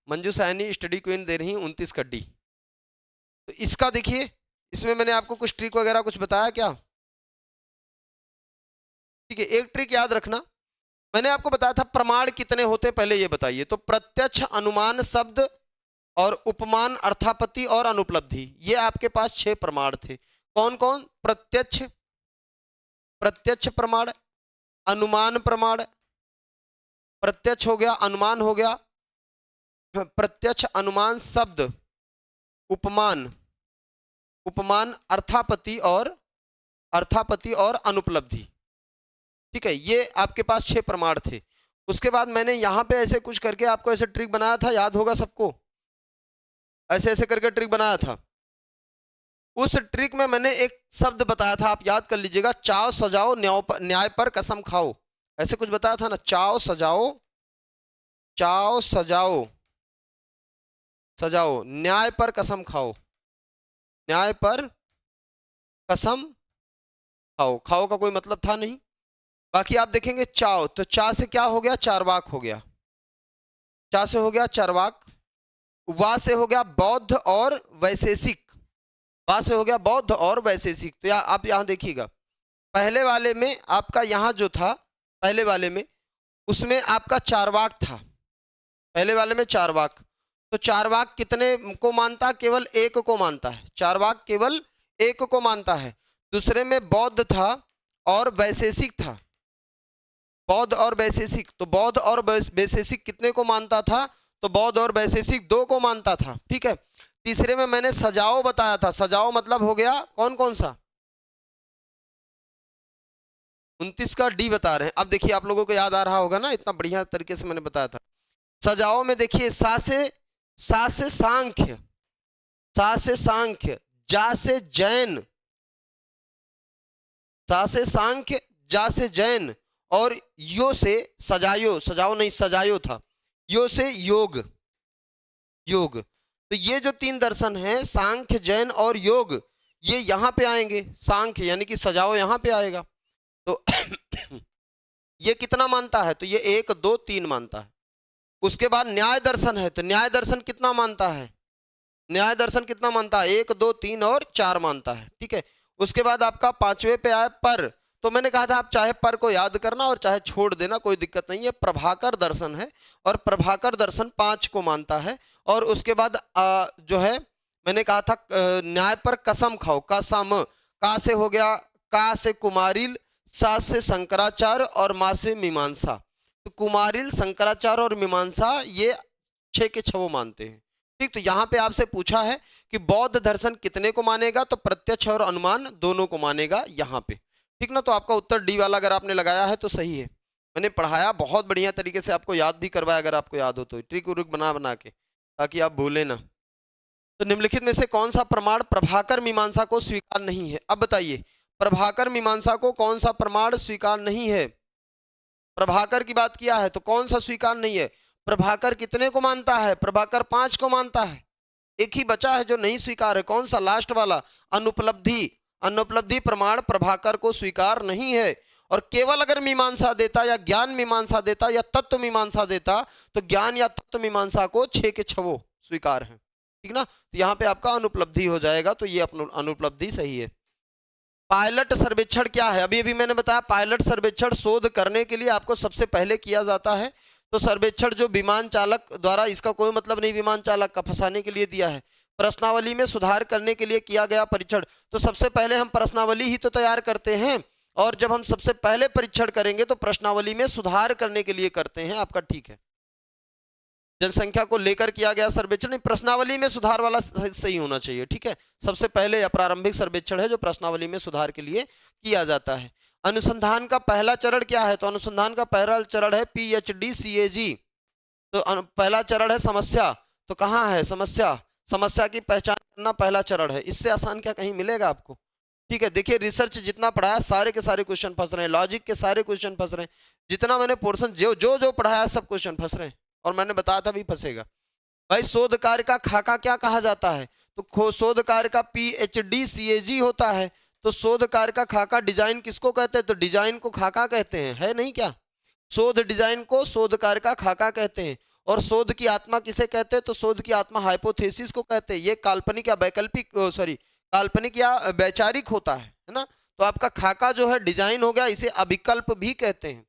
मंजू सैनी स्टडी क्वीन दे रही 29 कड्डी। तो इसका देखिए, इसमें मैंने आपको कुछ ट्रिक वगैरह कुछ बताया क्या। ठीक है, एक ट्रिक याद रखना, मैंने आपको बताया था प्रमाण कितने होते हैं, पहले ये बताइए। तो प्रत्यक्ष, अनुमान, शब्द और उपमान, अर्थापत्ति और अनुपलब्धि, ये आपके पास 6 प्रमाण थे। कौन कौन, प्रत्यक्ष, प्रत्यक्ष प्रमाण, अनुमान प्रमाण, प्रत्यक्ष हो गया, अनुमान हो गया, प्रत्यक्ष, अनुमान, शब्द, उपमान, उपमान, अर्थापत्ति और अनुपलब्धि। ठीक है, ये आपके पास 6 प्रमाण थे। उसके बाद मैंने यहाँ पे ऐसे कुछ करके आपको ऐसे ट्रिक बनाया था, याद होगा सबको, ऐसे ऐसे करके ट्रिक बनाया था। उस ट्रिक में मैंने एक शब्द बताया था, आप याद कर लीजिएगा, चाव सजाओ न्याय पर कसम खाओ, ऐसे कुछ बताया था ना, चाव सजाओ, चाव सजाओ, सजाओ न्याय पर कसम खाओ, न्याय पर कसम खाओ, खाओ का कोई मतलब था नहीं। बाकी आप देखेंगे चाव, तो चा से क्या हो गया, चारवाक हो गया, चा से हो गया चारवाक, वा से हो गया बौद्ध और वैशेषिक, वा से हो गया बौद्ध और वैशेषिक। तो आप यहां देखिएगा, पहले वाले में आपका यहां जो था, पहले वाले में उसमें आपका चारवाक था, पहले वाले में चारवाक, तो चारवाक कितने को मानता है, केवल एक को मानता है, चारवाक केवल एक को मानता है। दूसरे में बौद्ध था और वैशेषिक था, बौद्ध और वैशेषिक, तो बौद्ध और वैशेषिक कितने को मानता था, तो बौद्ध और वैशेषिक 2 को मानता था। ठीक है, तीसरे में मैंने सजाओ बताया था, सजाओ मतलब हो गया कौन कौन सा, 29 का डी बता रहे हैं। अब देखिए आप लोगों को याद आ रहा होगा ना, इतना बढ़िया तरीके से मैंने बताया था। सजाओ में देखिए, सा से सांख्य, सा से सांख्य, जा से जैन, सा से सांख्य, जा से जैन, और यो से सजायो, सजाओ नहीं सजायो था, यो से योग, योग। तो ये जो 3 दर्शन हैं, सांख्य, जैन और योग, ये यहाँ पे आएंगे, सांख्य यानी कि सजाओ यहाँ पे आएगा। तो ये कितना मानता है? तो ये 1 2 3 मानता है। उसके बाद न्याय दर्शन है, तो न्याय दर्शन कितना मानता है? न्याय दर्शन कितना मानता है? 1 2 3 और 4 मानता है, ठीक है। उसके बाद आपका पांचवे पे आया पर, तो मैंने कहा था आप चाहे पर को याद करना और चाहे छोड़ देना, कोई दिक्कत नहीं है। प्रभाकर दर्शन है और प्रभाकर दर्शन 5 को मानता है। और उसके बाद जो है मैंने कहा था न्याय पर कसम खाओ, कसम, का से हो गया, का से कुमारिल, सा से शंकराचार्य और मां से मीमांसा। तो कुमारिल, शंकराचार्य और मीमांसा ये 6 के 6 मानते हैं, ठीक। तो यहाँ पे आपसे पूछा है कि बौद्ध दर्शन कितने को मानेगा? तो प्रत्यक्ष और अनुमान दोनों को मानेगा यहाँ पे, ठीक ना। तो आपका उत्तर डी वाला अगर आपने लगाया है तो सही है। मैंने पढ़ाया बहुत बढ़िया तरीके से, आपको याद भी करवाया, अगर आपको याद हो तो ट्रिक उरिक बना बना के, ताकि आप भूले ना। तो निम्नलिखित में से कौन सा प्रमाण प्रभाकर मीमांसा को स्वीकार नहीं है? अब बताइए, प्रभाकर मीमांसा को कौन सा प्रमाण स्वीकार नहीं है? प्रभाकर की बात किया है तो कौन सा स्वीकार नहीं है? प्रभाकर कितने को मानता है? प्रभाकर 5 को मानता है। एक ही बचा है जो नहीं स्वीकार है, कौन सा? लास्ट वाला, अनुपलब्धि। अनुपलब्धि प्रमाण प्रभाकर को स्वीकार नहीं है। और केवल अगर मीमांसा देता या ज्ञान मीमांसा देता या तत्व मीमांसा देता तो ज्ञान या तत्व मीमांसा को 6 के 6 स्वीकार है, ठीक ना। तो यहाँ पे आपका अनुपलब्धि हो जाएगा, तो ये अनुपलब्धि सही है। पायलट सर्वेक्षण क्या है? अभी अभी मैंने बताया, पायलट सर्वेक्षण शोध करने के लिए आपको सबसे पहले किया जाता है। तो सर्वेक्षण जो विमान चालक द्वारा, इसका कोई मतलब नहीं विमान चालक का, फंसाने के लिए दिया है। प्रश्नावली में सुधार करने के लिए किया गया परीक्षण। तो सबसे पहले हम प्रश्नावली ही तो तैयार करते हैं, और जब हम सबसे पहले परीक्षण करेंगे तो प्रश्नावली में सुधार करने के लिए करते हैं। आपका ठीक है, जनसंख्या को लेकर किया गया सर्वेक्षण, प्रश्नावली में सुधार वाला सही होना चाहिए, ठीक है। सबसे पहले या प्रारंभिक सर्वेक्षण है जो प्रश्नावली में सुधार के लिए किया जाता है। अनुसंधान का पहला चरण क्या है? तो अनुसंधान का पहला चरण है PhD-CAG। तो पहला चरण है समस्या। तो कहाँ है समस्या? समस्या की पहचान करना पहला चरण है। इससे आसान क्या कहीं मिलेगा आपको? ठीक है, देखिए रिसर्च जितना पढ़ाया सारे के सारे क्वेश्चन फंस रहे हैं, लॉजिक के सारे क्वेश्चन फंस रहे हैं, जितना मैंने पोर्शन जो जो जो पढ़ाया सब क्वेश्चन फंस रहे हैं, और मैंने बताया था भी फंसेगा। भाई शोध कार्य का खाका क्या कहा जाता है? तो शोध कार्य का PhD-CAG होता है। तो शोध कार्य का खाका डिजाइन किसको कहते हैं? तो डिजाइन को खाका कहते हैं, है नहीं क्या? शोध डिजाइन को शोध कार्य का खाका कहते हैं। और शोध की आत्मा किसे कहते हैं? तो शोध की आत्मा हाइपोथेसिस को कहते हैं। ये काल्पनिक या वैकल्पिक, सॉरी काल्पनिक या वैचारिक होता है ना। तो आपका खाका जो है डिजाइन हो गया, इसे अभिकल्प भी कहते हैं।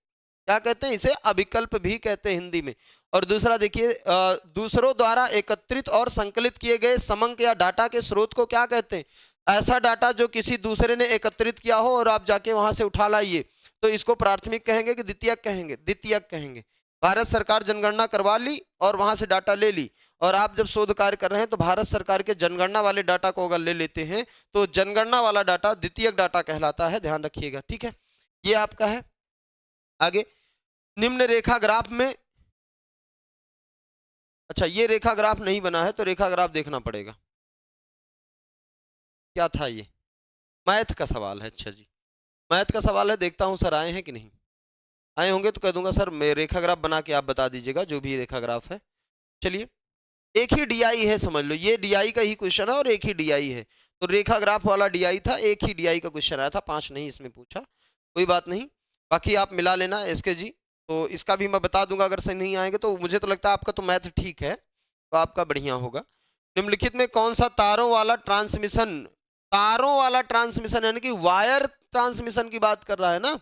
क्या कहते हैं? इसे अभिकल्प भी कहते हैं हिंदी में। और दूसरा देखिए, दूसरों द्वारा एकत्रित और संकलित किए गए समंक या डाटा के स्रोत को क्या कहते हैं? ऐसा डाटा जो किसी दूसरे ने एकत्रित किया हो और आप जाके वहां से उठा लाइए, तो इसको प्राथमिक कहेंगे कि द्वितीयक कहेंगे? द्वितीयक कहेंगे। भारत सरकार जनगणना करवा ली और वहां से डाटा ले ली, और आप जब शोध कार्य कर रहे हैं तो भारत सरकार के जनगणना वाले डाटा को अगर ले लेते हैं तो जनगणना वाला डाटा द्वितीयक डाटा कहलाता है, ध्यान रखिएगा, ठीक है। ये आपका है। आगे निम्न रेखा ग्राफ में, अच्छा ये रेखा ग्राफ नहीं बना है तो रेखा ग्राफ देखना पड़ेगा। क्या था ये? मैथ का सवाल है। अच्छा जी, मैथ का सवाल है। देखता हूं सर आए हैं कि नहीं। आए होंगे तो कह दूंगा सर मैं रेखा ग्राफ बना के आप बता दीजिएगा, जो भी रेखा ग्राफ है। चलिए, एक ही DI है, समझ लो ये DI का ही क्वेश्चन है और एक ही DI है। तो रेखा ग्राफ वाला DI था, एक ही DI का क्वेश्चन आया था, 5 नहीं इसमें पूछा, कोई बात नहीं। बाकी आप मिला लेना SK जी। तो इसका भी मैं बता दूंगा, अगर सही नहीं आएंगे तो। मुझे तो लगता है आपका तो मैथ ठीक है, तो आपका बढ़िया होगा। निम्नलिखित में कौन सा तारों वाला ट्रांसमिशन, तारों वाला ट्रांसमिशन यानी कि वायर ट्रांसमिशन की बात कर रहा है ना।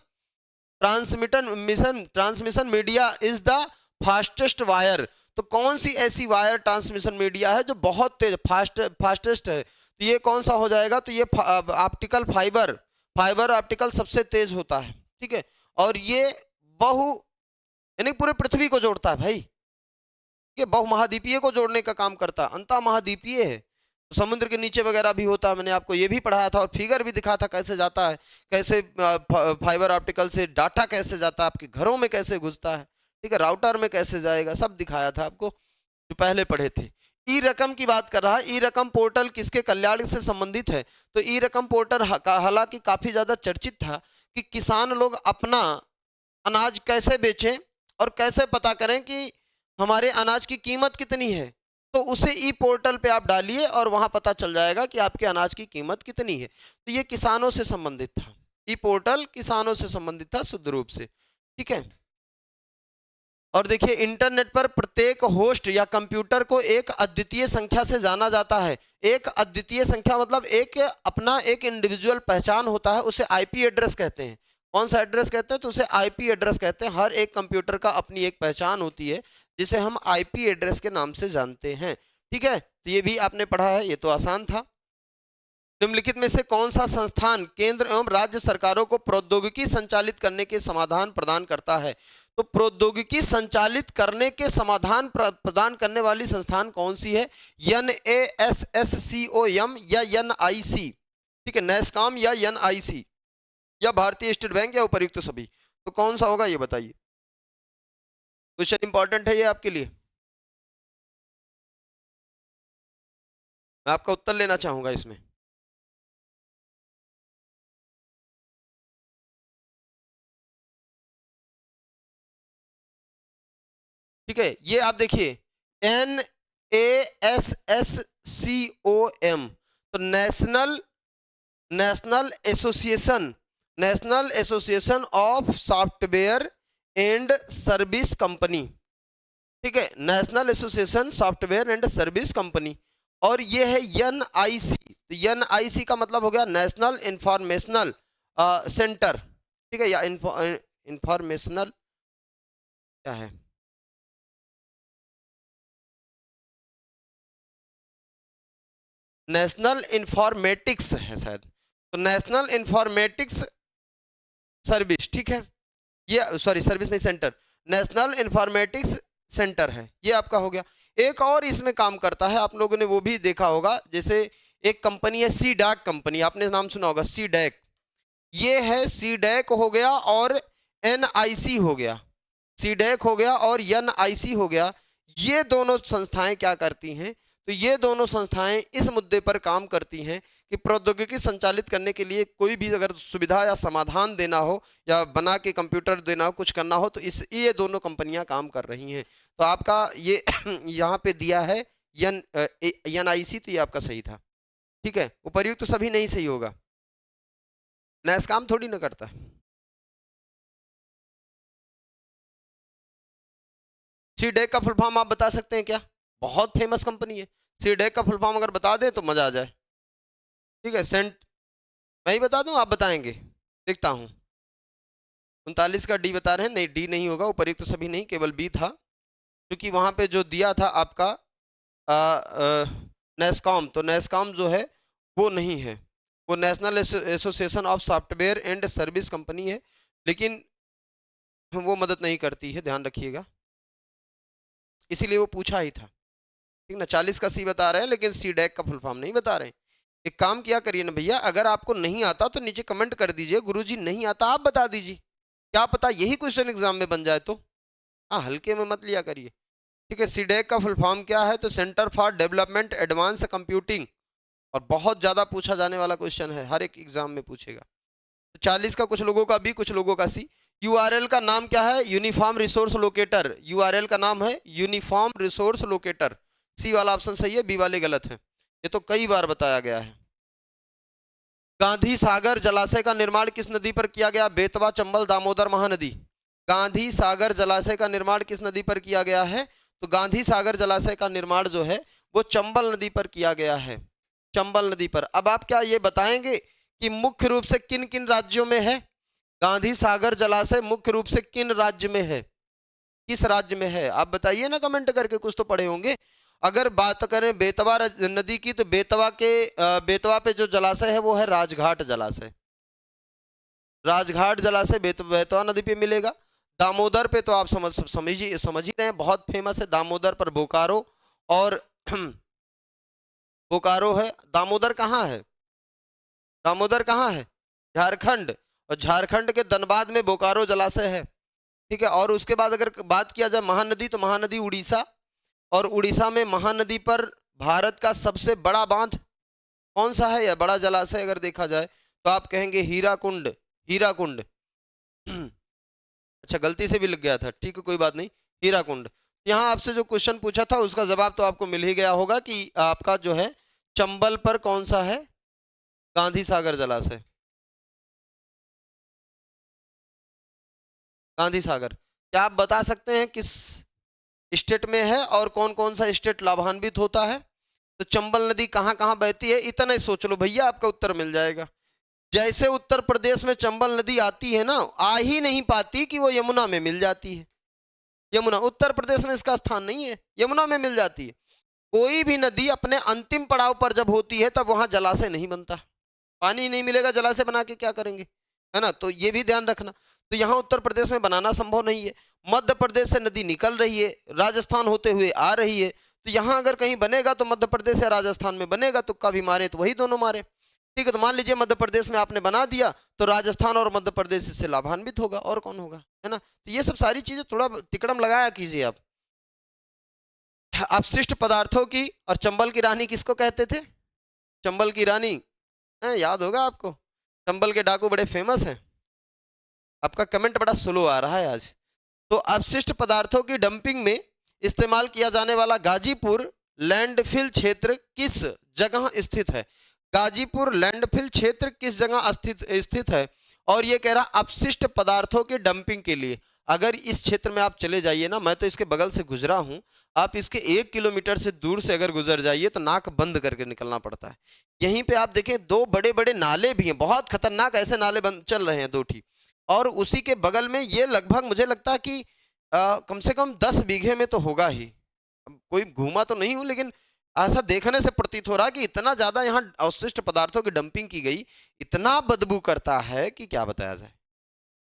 Transmission media is the fastest wire. तो कौन सी ऐसी वायर ट्रांसमिशन मीडिया है जो बहुत तेज, फास्टेस्ट है? तो ये कौन सा हो जाएगा? तो ये ऑप्टिकल फाइबर ऑप्टिकल सबसे तेज होता है, ठीक है। और ये यानी पूरे पृथ्वी को जोड़ता है भाई। ये बहुमहाद्वीपीय को जोड़ने का काम करता है, अंतः महाद्वीपीय है। समुद्र के नीचे वगैरह भी होता है, मैंने आपको ये भी पढ़ाया था और फिगर भी दिखा था कैसे जाता है, कैसे फाइबर ऑप्टिकल से डाटा कैसे जाता है, आपके घरों में कैसे घुसता है, ठीक है, राउटर में कैसे जाएगा, सब दिखाया था आपको जो पहले पढ़े थे। ई रकम की बात कर रहा है। ई रकम पोर्टल किसके कल्याण से संबंधित है? तो ई रकम पोर्टल हालांकि काफी ज्यादा चर्चित था कि किसान लोग अपना अनाज कैसे बेचें और कैसे पता करें कि हमारे अनाज की कीमत कितनी है। तो उसे ई पोर्टल पे आप डालिए और वहां पता चल जाएगा कि आपके अनाज की कीमत कितनी है। तो ये किसानों से संबंधित था, ई पोर्टल किसानों से संबंधित था शुद्ध रूप से, ठीक है। और देखिए इंटरनेट पर प्रत्येक होस्ट या कंप्यूटर को एक अद्वितीय संख्या से जाना जाता है। एक अद्वितीय संख्या मतलब एक अपना एक इंडिविजुअल पहचान होता है, उसे आईपी एड्रेस कहते हैं। कौन सा एड्रेस कहते हैं? तो उसे आईपी एड्रेस कहते हैं। हर एक कंप्यूटर का अपनी एक पहचान होती है जिसे हम आईपी एड्रेस के नाम से जानते हैं, ठीक है। तो ये भी आपने पढ़ा है, ये तो आसान था। निम्नलिखित में से कौन सा संस्थान केंद्र एवं राज्य सरकारों को प्रौद्योगिकी संचालित करने के समाधान प्रदान करता है? तो प्रौद्योगिकी संचालित करने के समाधान प्रदान करने वाली संस्थान कौन सी है? NASSCOM या NIC, ठीक है, नैसकॉम या NIC या भारतीय स्टेट बैंक या उपर्युक्त तो सभी। तो कौन सा होगा ये बताइए। क्वेश्चन इंपॉर्टेंट है ये आपके लिए, मैं आपका उत्तर लेना चाहूंगा इसमें। ठीक है, ये आप देखिए NASSCOM, तो national association of software and service company, ठीक है, national association software and service company. और ये है NIC, तो NIC का मतलब हो गया नेशनल इंफॉर्मेशनल सेंटर, ठीक है, या इंफॉर्मेशनल क्या है, नेशनल इंफॉर्मेटिक्स है शायद, तो नेशनल इंफॉर्मेटिक्स सर्विस, ठीक है, ये सॉरी सर्विस नहीं सेंटर, नेशनल इंफॉर्मेटिक्स सेंटर है, ये आपका हो गया। एक और इसमें काम करता है, आप लोगों ने वो भी देखा होगा, जैसे एक कंपनी है सीडैक कंपनी, आपने नाम सुना होगा सीडैक, ये है सीडैक हो गया और NIC हो गया, सीडैक हो गया और NIC हो गया। ये दोनों संस्थाएं क्या करती हैं? तो ये दोनों संस्थाएं इस मुद्दे पर काम करती हैं कि प्रौद्योगिकी संचालित करने के लिए कोई भी अगर सुविधा या समाधान देना हो या बना के कंप्यूटर देना हो, कुछ करना हो, तो इस ये दोनों कंपनियां काम कर रही हैं। तो आपका ये यहाँ पे दिया है NIC, तो ये आपका सही था, ठीक है। उपर्युक्त तो सभी नहीं सही होगा, नैसकॉम थोड़ी ना करता है। सीडेक का फुल फॉर्म आप बता सकते हैं क्या? बहुत फेमस कंपनी है, सीडेक का फुल फॉर्म अगर बता दें तो मजा आ जाए, ठीक है। मैं ही बता दूं, आप बताएंगे? देखता हूं, 39 का डी बता रहे हैं, नहीं डी नहीं होगा, उपर्युक्त तो सभी नहीं, केवल बी था, क्योंकि वहां पे जो दिया था आपका नेस्कॉम, तो नेस्कॉम जो है वो नहीं है, वो national association of software and service company है, लेकिन वो मदद नहीं करती है, ध्यान रखिएगा, इसीलिए वो पूछा ही था, ठीक ना। 40 का सी बता रहे हैं लेकिन सीडेक का फुल फॉर्म नहीं बता रहे हैं। एक काम किया करिए ना भैया, अगर आपको नहीं आता तो नीचे कमेंट कर दीजिए, गुरुजी नहीं आता आप बता दीजिए, क्या पता यही क्वेश्चन एग्जाम में बन जाए। तो हाँ, हल्के में मत लिया करिए, ठीक है। सीडेक का फुल फॉर्म क्या है? तो centre for development advance computing, और बहुत ज्यादा पूछा जाने वाला क्वेश्चन है, हर एक एग्जाम में पूछेगा। तो 40 का कुछ लोगों का बी, कुछ लोगों का सी। यूआरएल का नाम क्या है? यूनिफॉर्म रिसोर्स लोकेटर, यूआरएल का नाम है यूनिफॉर्म रिसोर्स लोकेटर। सी वाला ऑप्शन सही है, बी वाले गलत है, ये तो कई बार बताया गया है। गांधी सागर जलाशय का निर्माण किस नदी पर किया गया? बेतवा, चंबल, दामोदर, महानदी। गांधी सागर जलाशय का निर्माण किस नदी पर किया गया है? तो गांधी सागर जलाशय का निर्माण जो है वो चंबल नदी पर किया गया है, चंबल नदी पर। अब आप क्या ये बताएंगे कि मुख्य रूप से किन किन राज्यों में है? गांधी सागर जलाशय मुख्य रूप से किन राज्य में है, किस राज्य में है? आप बताइए ना कमेंट करके, कुछ तो पढ़े होंगे। अगर बात करें बेतवा नदी की, तो बेतवा पे जो जलाशय है वो है राजघाट जलाशय, राजघाट जलाशय बेतवा नदी पे मिलेगा। दामोदर पे तो आप समझ ही रहे हैं, बहुत फेमस है दामोदर पर बोकारो, और बोकारो है। दामोदर कहाँ है? दामोदर कहाँ है? झारखंड, और झारखंड के धनबाद में बोकारो जलाशय है, ठीक है। और उसके बाद अगर बात किया जाए महानदी, तो महानदी उड़ीसा, और उड़ीसा में महानदी पर भारत का सबसे बड़ा बांध कौन सा है या बड़ा जलाशय अगर देखा जाए, तो आप कहेंगे हीराकुंड, हीराकुंड अच्छा गलती से भी लग गया था, ठीक है कोई बात नहीं, हीराकुंड। यहाँ आपसे जो क्वेश्चन पूछा था उसका जवाब तो आपको मिल ही गया होगा कि आपका जो है चंबल पर कौन सा है, गांधी सागर जलाशय। गांधी सागर, क्या आप बता सकते हैं किस स्टेट में है और कौन कौन सा स्टेट लाभान्वित होता है? तो चंबल नदी कहाँ कहाँ बहती है, इतना ही सोच लो भैया, आपका उत्तर मिल जाएगा। जैसे उत्तर प्रदेश में चंबल नदी आती है ना, आ ही नहीं पाती कि वो यमुना में मिल जाती है। यमुना, उत्तर प्रदेश में इसका स्थान नहीं है, यमुना में मिल जाती है। कोई भी नदी अपने अंतिम पड़ाव पर जब होती है तब वहां जलाशय नहीं बनता, पानी नहीं मिलेगा, जलाशय बना के क्या करेंगे, है ना। तो ये भी ध्यान रखना। तो यहाँ उत्तर प्रदेश में बनाना संभव नहीं है। मध्य प्रदेश से नदी निकल रही है, राजस्थान होते हुए आ रही है, तो यहाँ अगर कहीं बनेगा तो मध्य प्रदेश या राजस्थान में बनेगा, तुक्का भी मारे तो वही दोनों मारे। ठीक है, तो मान लीजिए मध्य प्रदेश में आपने बना दिया, तो राजस्थान और मध्य प्रदेश इससे लाभान्वित होगा, और कौन होगा, है ना। तो ये सब सारी चीजें थोड़ा तिकड़म लगाया कीजिए आप। अपशिष्ट पदार्थों की और चंबल की रानी किसको कहते थे? चंबल की रानी है, याद होगा आपको। चंबल के डाकू बड़े फेमस हैं। आपका कमेंट बड़ा स्लो आ रहा है आज। तो अपशिष्ट पदार्थों की डंपिंग में इस्तेमाल किया जाने वाला गाजीपुर लैंडफिल क्षेत्र किस जगह स्थित है? गाजीपुर लैंडफिल क्षेत्र किस जगह स्थित है? और ये कह रहा अपशिष्ट पदार्थों की डंपिंग के लिए अगर इस क्षेत्र में आप चले जाइए ना, मैं तो इसके बगल से गुजरा हूं, आप इसके 1 किलोमीटर से दूर से अगर गुजर जाइए तो नाक बंद करके निकलना पड़ता है। यहीं पे आप देखें 2 बड़े बड़े नाले भी हैं, बहुत खतरनाक ऐसे नाले बंद चल रहे हैं 2 ठीक। और उसी के बगल में ये लगभग मुझे लगता है कि कम से कम 10 बीघे में तो होगा ही। अब कोई घूमा तो नहीं हूं, लेकिन ऐसा देखने से प्रतीत हो रहा है कि इतना ज्यादा यहाँ अवशिष्ट पदार्थों की डंपिंग की गई, इतना बदबू करता है कि क्या बताया जाए।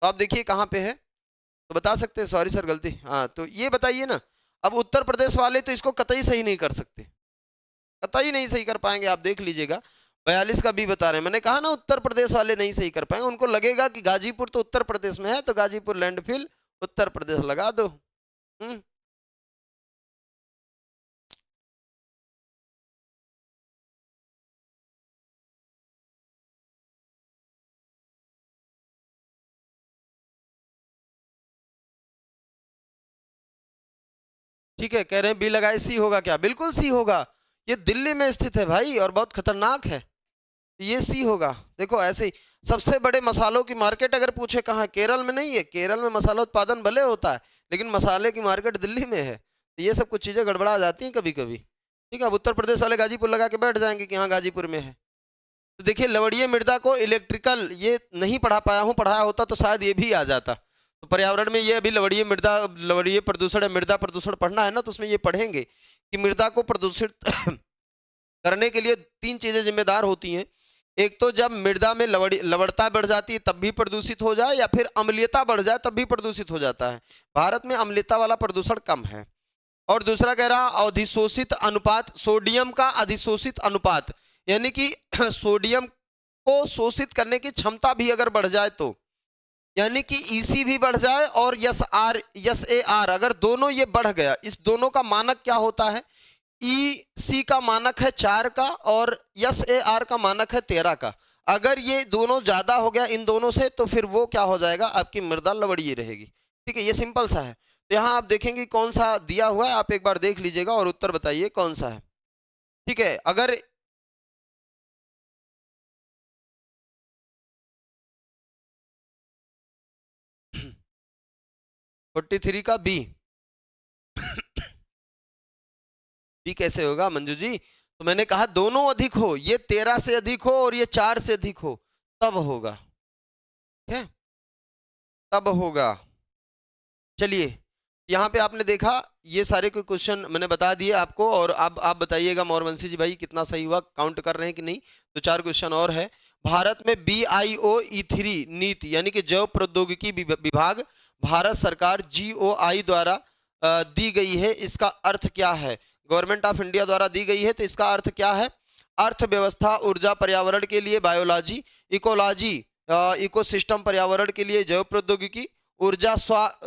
तो आप देखिए कहाँ पे है, तो बता सकते हैं। सॉरी सर गलती, हाँ तो ये बताइए ना। अब उत्तर प्रदेश वाले तो इसको कतई सही नहीं कर सकते, कतई नहीं सही कर पाएंगे, आप देख लीजिएगा। 42 का बी बता रहे हैं, मैंने कहा ना उत्तर प्रदेश वाले नहीं सही कर पाएंगे, उनको लगेगा कि गाजीपुर तो उत्तर प्रदेश में है, तो गाजीपुर लैंडफिल उत्तर प्रदेश लगा दो। ठीक है, कह रहे हैं बी लगाए, सी होगा क्या? बिल्कुल सी होगा। ये दिल्ली में स्थित है भाई और बहुत खतरनाक है, ये सी होगा। देखो ऐसे ही सबसे बड़े मसालों की मार्केट अगर पूछे कहाँ, केरल में नहीं है, केरल में मसाला उत्पादन भले होता है लेकिन मसाले की मार्केट दिल्ली में है। तो ये सब कुछ चीजें गड़बड़ा जाती हैं कभी कभी। ठीक है, अब उत्तर प्रदेश वाले गाजीपुर लगा के बैठ जाएंगे कि हाँ गाजीपुर में है। तो देखिए लवड़ीय मृदा को इलेक्ट्रिकल, ये नहीं पढ़ा पाया हूँ, पढ़ाया होता तो शायद ये भी आ जाता। तो पर्यावरण में ये अभी लवड़ीय मृदा, लवड़ीय प्रदूषण या मृदा प्रदूषण पढ़ना है ना, तो उसमें ये पढ़ेंगे कि मृदा को प्रदूषित करने के लिए 3 चीजें जिम्मेदार होती हैं। एक तो जब मृदा में लवणता बढ़ जाती है तब भी प्रदूषित हो जाए, या फिर अम्लीयता बढ़ जाए तब भी प्रदूषित हो जाता है। भारत में अम्लीयता वाला प्रदूषण कम है। और दूसरा कह रहा अधिशोषित अनुपात, सोडियम का अधिशोषित अनुपात, यानी कि सोडियम को शोषित करने की क्षमता भी अगर बढ़ जाए तो, यानी कि ईसी भी बढ़ जाए और यस ए आर अगर दोनों ये बढ़ गया, इस दोनों का मानक क्या होता है? ई सी का मानक है 4 का और यस ए आर का मानक है 13 का। अगर ये दोनों ज्यादा हो गया इन दोनों से, तो फिर वो क्या हो जाएगा, आपकी मृदा लवड़ीय रहेगी। ठीक है, ये सिंपल सा है। तो यहाँ आप देखेंगे कौन सा दिया हुआ है, आप एक बार देख लीजिएगा और उत्तर बताइए कौन सा है। ठीक है, अगर 43 का बी, बी कैसे होगा मंजू जी? तो मैंने कहा दोनों अधिक हो, ये 13 से अधिक हो और ये 4 से अधिक हो, तब होगा। ठीक है, तब होगा। चलिए, यहाँ पे आपने देखा ये सारे कोई क्वेश्चन मैंने बता दिए आपको, और अब आप बताइएगा मोरवंशी जी भाई कितना सही हुआ, काउंट कर रहे हैं कि नहीं। तो 4 क्वेश्चन और है। भारत में BIOE3 नीति यानी कि जैव प्रौद्योगिकी विभाग भारत सरकार GOI द्वारा दी गई है, इसका अर्थ क्या है? गवर्नमेंट ऑफ इंडिया द्वारा दी गई है, तो इसका अर्थ क्या है? अर्थव्यवस्था, ऊर्जा, पर्यावरण के लिए बायोलॉजी, इकोलॉजी इकोसिस्टम, पर्यावरण के लिए जैव प्रौद्योगिकी, ऊर्जा,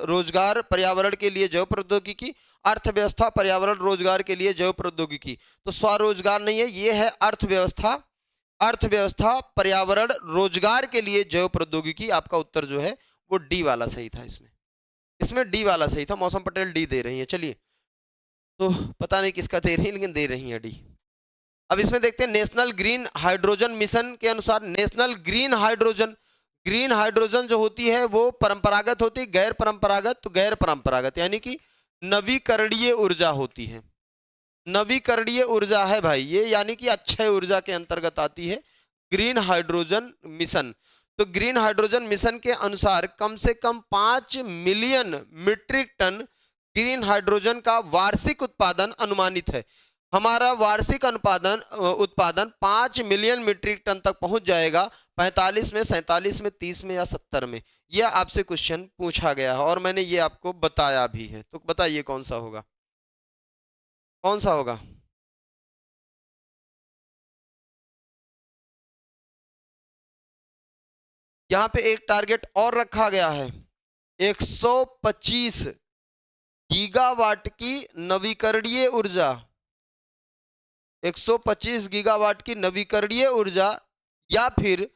रोजगार, पर्यावरण के लिए जैव प्रौद्योगिकी, अर्थव्यवस्था, पर्यावरण, रोजगार के लिए जैव प्रौद्योगिकी। तो स्वरोजगार नहीं है, ये है अर्थव्यवस्था, अर्थव्यवस्था, पर्यावरण, रोजगार के लिए जैव प्रौद्योगिकी। आपका उत्तर जो है वो डी वाला सही था। इसमें डी वाला सही था, मौसम पटेल डी दे रही है। चलिए तो पता नहीं किसका दे रही, लेकिन दे रही है डी। अब इसमें देखते हैं नेशनल ग्रीन हाइड्रोजन मिशन के अनुसार, नेशनल ग्रीन हाइड्रोजन जो होती है वो परंपरागत होती है, गैर परंपरागत। तो गैर परंपरागत यानी कि नवीकरणीय ऊर्जा होती है, नवीकरणीय ऊर्जा है भाई ये, यानी कि अक्षय ऊर्जा के अंतर्गत आती है ग्रीन हाइड्रोजन मिशन। तो ग्रीन हाइड्रोजन मिशन के अनुसार कम से कम 5 million metric ton green hydrogen का वार्षिक उत्पादन अनुमानित है। हमारा वार्षिक उत्पादन 5 मिलियन मीट्रिक टन तक पहुंच जाएगा 45 में, 47 में, 30 में या 70 में। यह आपसे क्वेश्चन पूछा गया है और मैंने ये आपको बताया भी है। तो बताइए कौन सा होगा, कौन सा होगा? यहाँ पे एक टारगेट और रखा गया है, 125 गीगावाट की नवीकरणीय ऊर्जा, 125 गीगावाट की नवीकरणीय ऊर्जा या फिर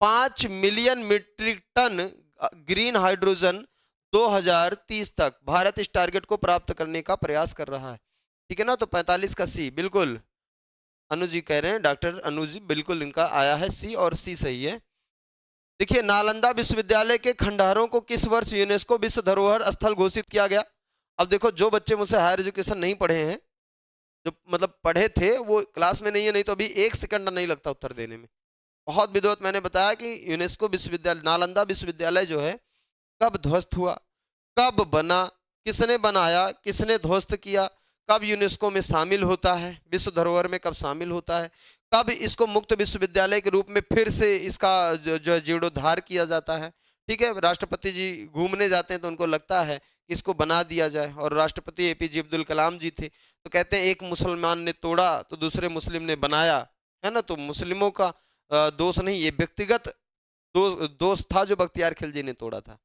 5 million metric ton green hydrogen 2030 तक भारत इस टारगेट को प्राप्त करने का प्रयास कर रहा है। ठीक है ना? तो 45 का सी बिल्कुल अनुज जी कह रहे हैं, डॉक्टर अनुज जी बिल्कुल इनका आया है सी, और सी सही है। देखिए, नालंदा विश्वविद्यालय के खंडहरों को किस वर्ष यूनेस्को विश्व धरोहर स्थल घोषित किया गया? अब देखो, जो बच्चे मुझसे हायर एजुकेशन नहीं पढ़े हैं, जो मतलब पढ़े थे वो क्लास में नहीं है, नहीं तो अभी 1 सेकंड नहीं लगता उत्तर देने में। बहुत विद्वत मैंने बताया कि यूनेस्को विश्वविद्यालय, नालंदा विश्वविद्यालय जो है कब ध्वस्त हुआ, कब बना, किसने बनाया, किसने ध्वस्त किया, कब यूनेस्को में शामिल होता है, विश्व धरोहर में कब शामिल होता है, कब इसको मुक्त विश्वविद्यालय के रूप में फिर से इसका जो जीर्णोद्धार किया जाता है। ठीक है, राष्ट्रपति जी घूमने जाते हैं तो उनको लगता है कि इसको बना दिया जाए, और राष्ट्रपति एपीजे अब्दुल कलाम जी थे तो कहते हैं एक मुसलमान ने तोड़ा तो दूसरे मुस्लिम ने बनाया, है ना? तो मुस्लिमों का दोष नहीं, ये व्यक्तिगत दोष था जो बख्तियार खिलजी ने तोड़ा था,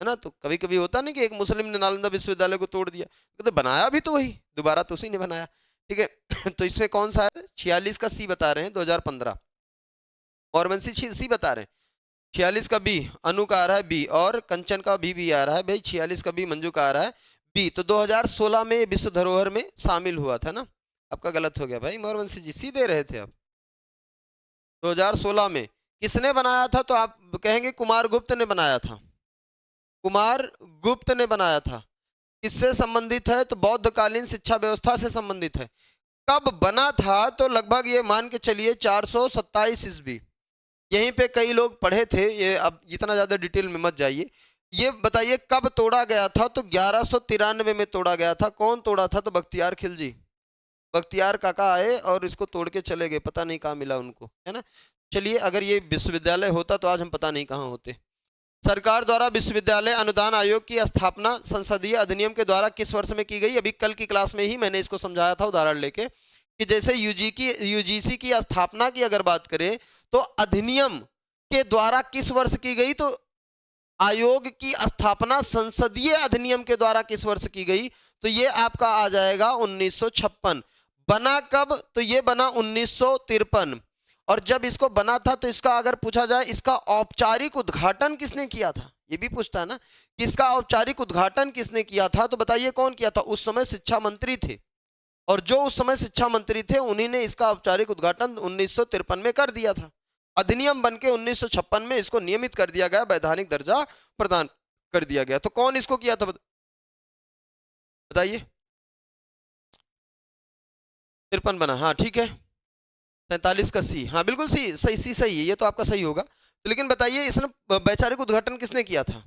है ना? तो कभी कभी होता नहीं कि एक मुस्लिम ने नालंदा विश्वविद्यालय को तोड़ दिया, तो बनाया भी तो वही, दोबारा तो उसी ने बनाया। ठीक है तो इसमें कौन सा है? 46 का सी बता रहे हैं, 2015। और वंशी सी बता रहे हैं, 46 का बी, अनु का आ रहा है बी, और कंचन का भी आ रहा है भाई, 46 का बी, मंजू का आ रहा है बी। तो 2016 में विश्व धरोहर में शामिल हुआ था ना? आपका गलत हो गया भाई, मोरवंशी जी सी दे रहे थे आप। 2016 में किसने बनाया था? तो आप कहेंगे कुमार गुप्त ने बनाया था, कुमार गुप्त ने बनाया था। किससे संबंधित है? तो बौद्धकालीन शिक्षा व्यवस्था से संबंधित है। कब बना था? तो लगभग ये मान के चलिए 427 ईस्वी। यहीं पे कई लोग पढ़े थे, ये अब इतना ज्यादा डिटेल में मत जाइए। ये बताइए कब तोड़ा गया था? तो 1193 में तोड़ा गया था। कौन तोड़ा था? तो बख्तियार खिलजी, बख्तियार काका आए और इसको तोड़ के चले गए, पता नहीं कहाँ मिला उनको, है ना? चलिए, अगर ये विश्वविद्यालय होता तो आज हम पता नहीं कहाँ होते। सरकार द्वारा विश्वविद्यालय अनुदान आयोग की स्थापना संसदीय अधिनियम के द्वारा किस वर्ष में की गई? अभी कल की क्लास में ही मैंने इसको समझाया था उदाहरण लेके, कि जैसे यूजीसी की स्थापना की अगर बात करें तो अधिनियम के द्वारा किस वर्ष की गई? तो आयोग की स्थापना संसदीय अधिनियम के द्वारा किस वर्ष की गई? तो ये आपका आ जाएगा 1956। बना कब? तो ये बना 1953। और जब इसको बना था तो इसका अगर पूछा जाए इसका औपचारिक उद्घाटन किसने किया था, ये भी पूछता है ना कि इसका औपचारिक उद्घाटन किसने किया था? तो बताइए कौन किया था? उस समय शिक्षा मंत्री थे, और जो उस समय शिक्षा मंत्री थे उन्हीं ने इसका औपचारिक उद्घाटन 1953 में कर दिया था। अधिनियम बनके 1956 में इसको नियमित कर दिया गया, वैधानिक दर्जा प्रदान कर दिया गया। तो कौन इसको किया था बताइए? 53 बना, हाँ ठीक है। 47 का सी, हाँ बिल्कुल सी सही, सी सही है, ये तो आपका सही होगा। तो लेकिन बताइए इसने वैचारिक उद्घाटन किसने किया था?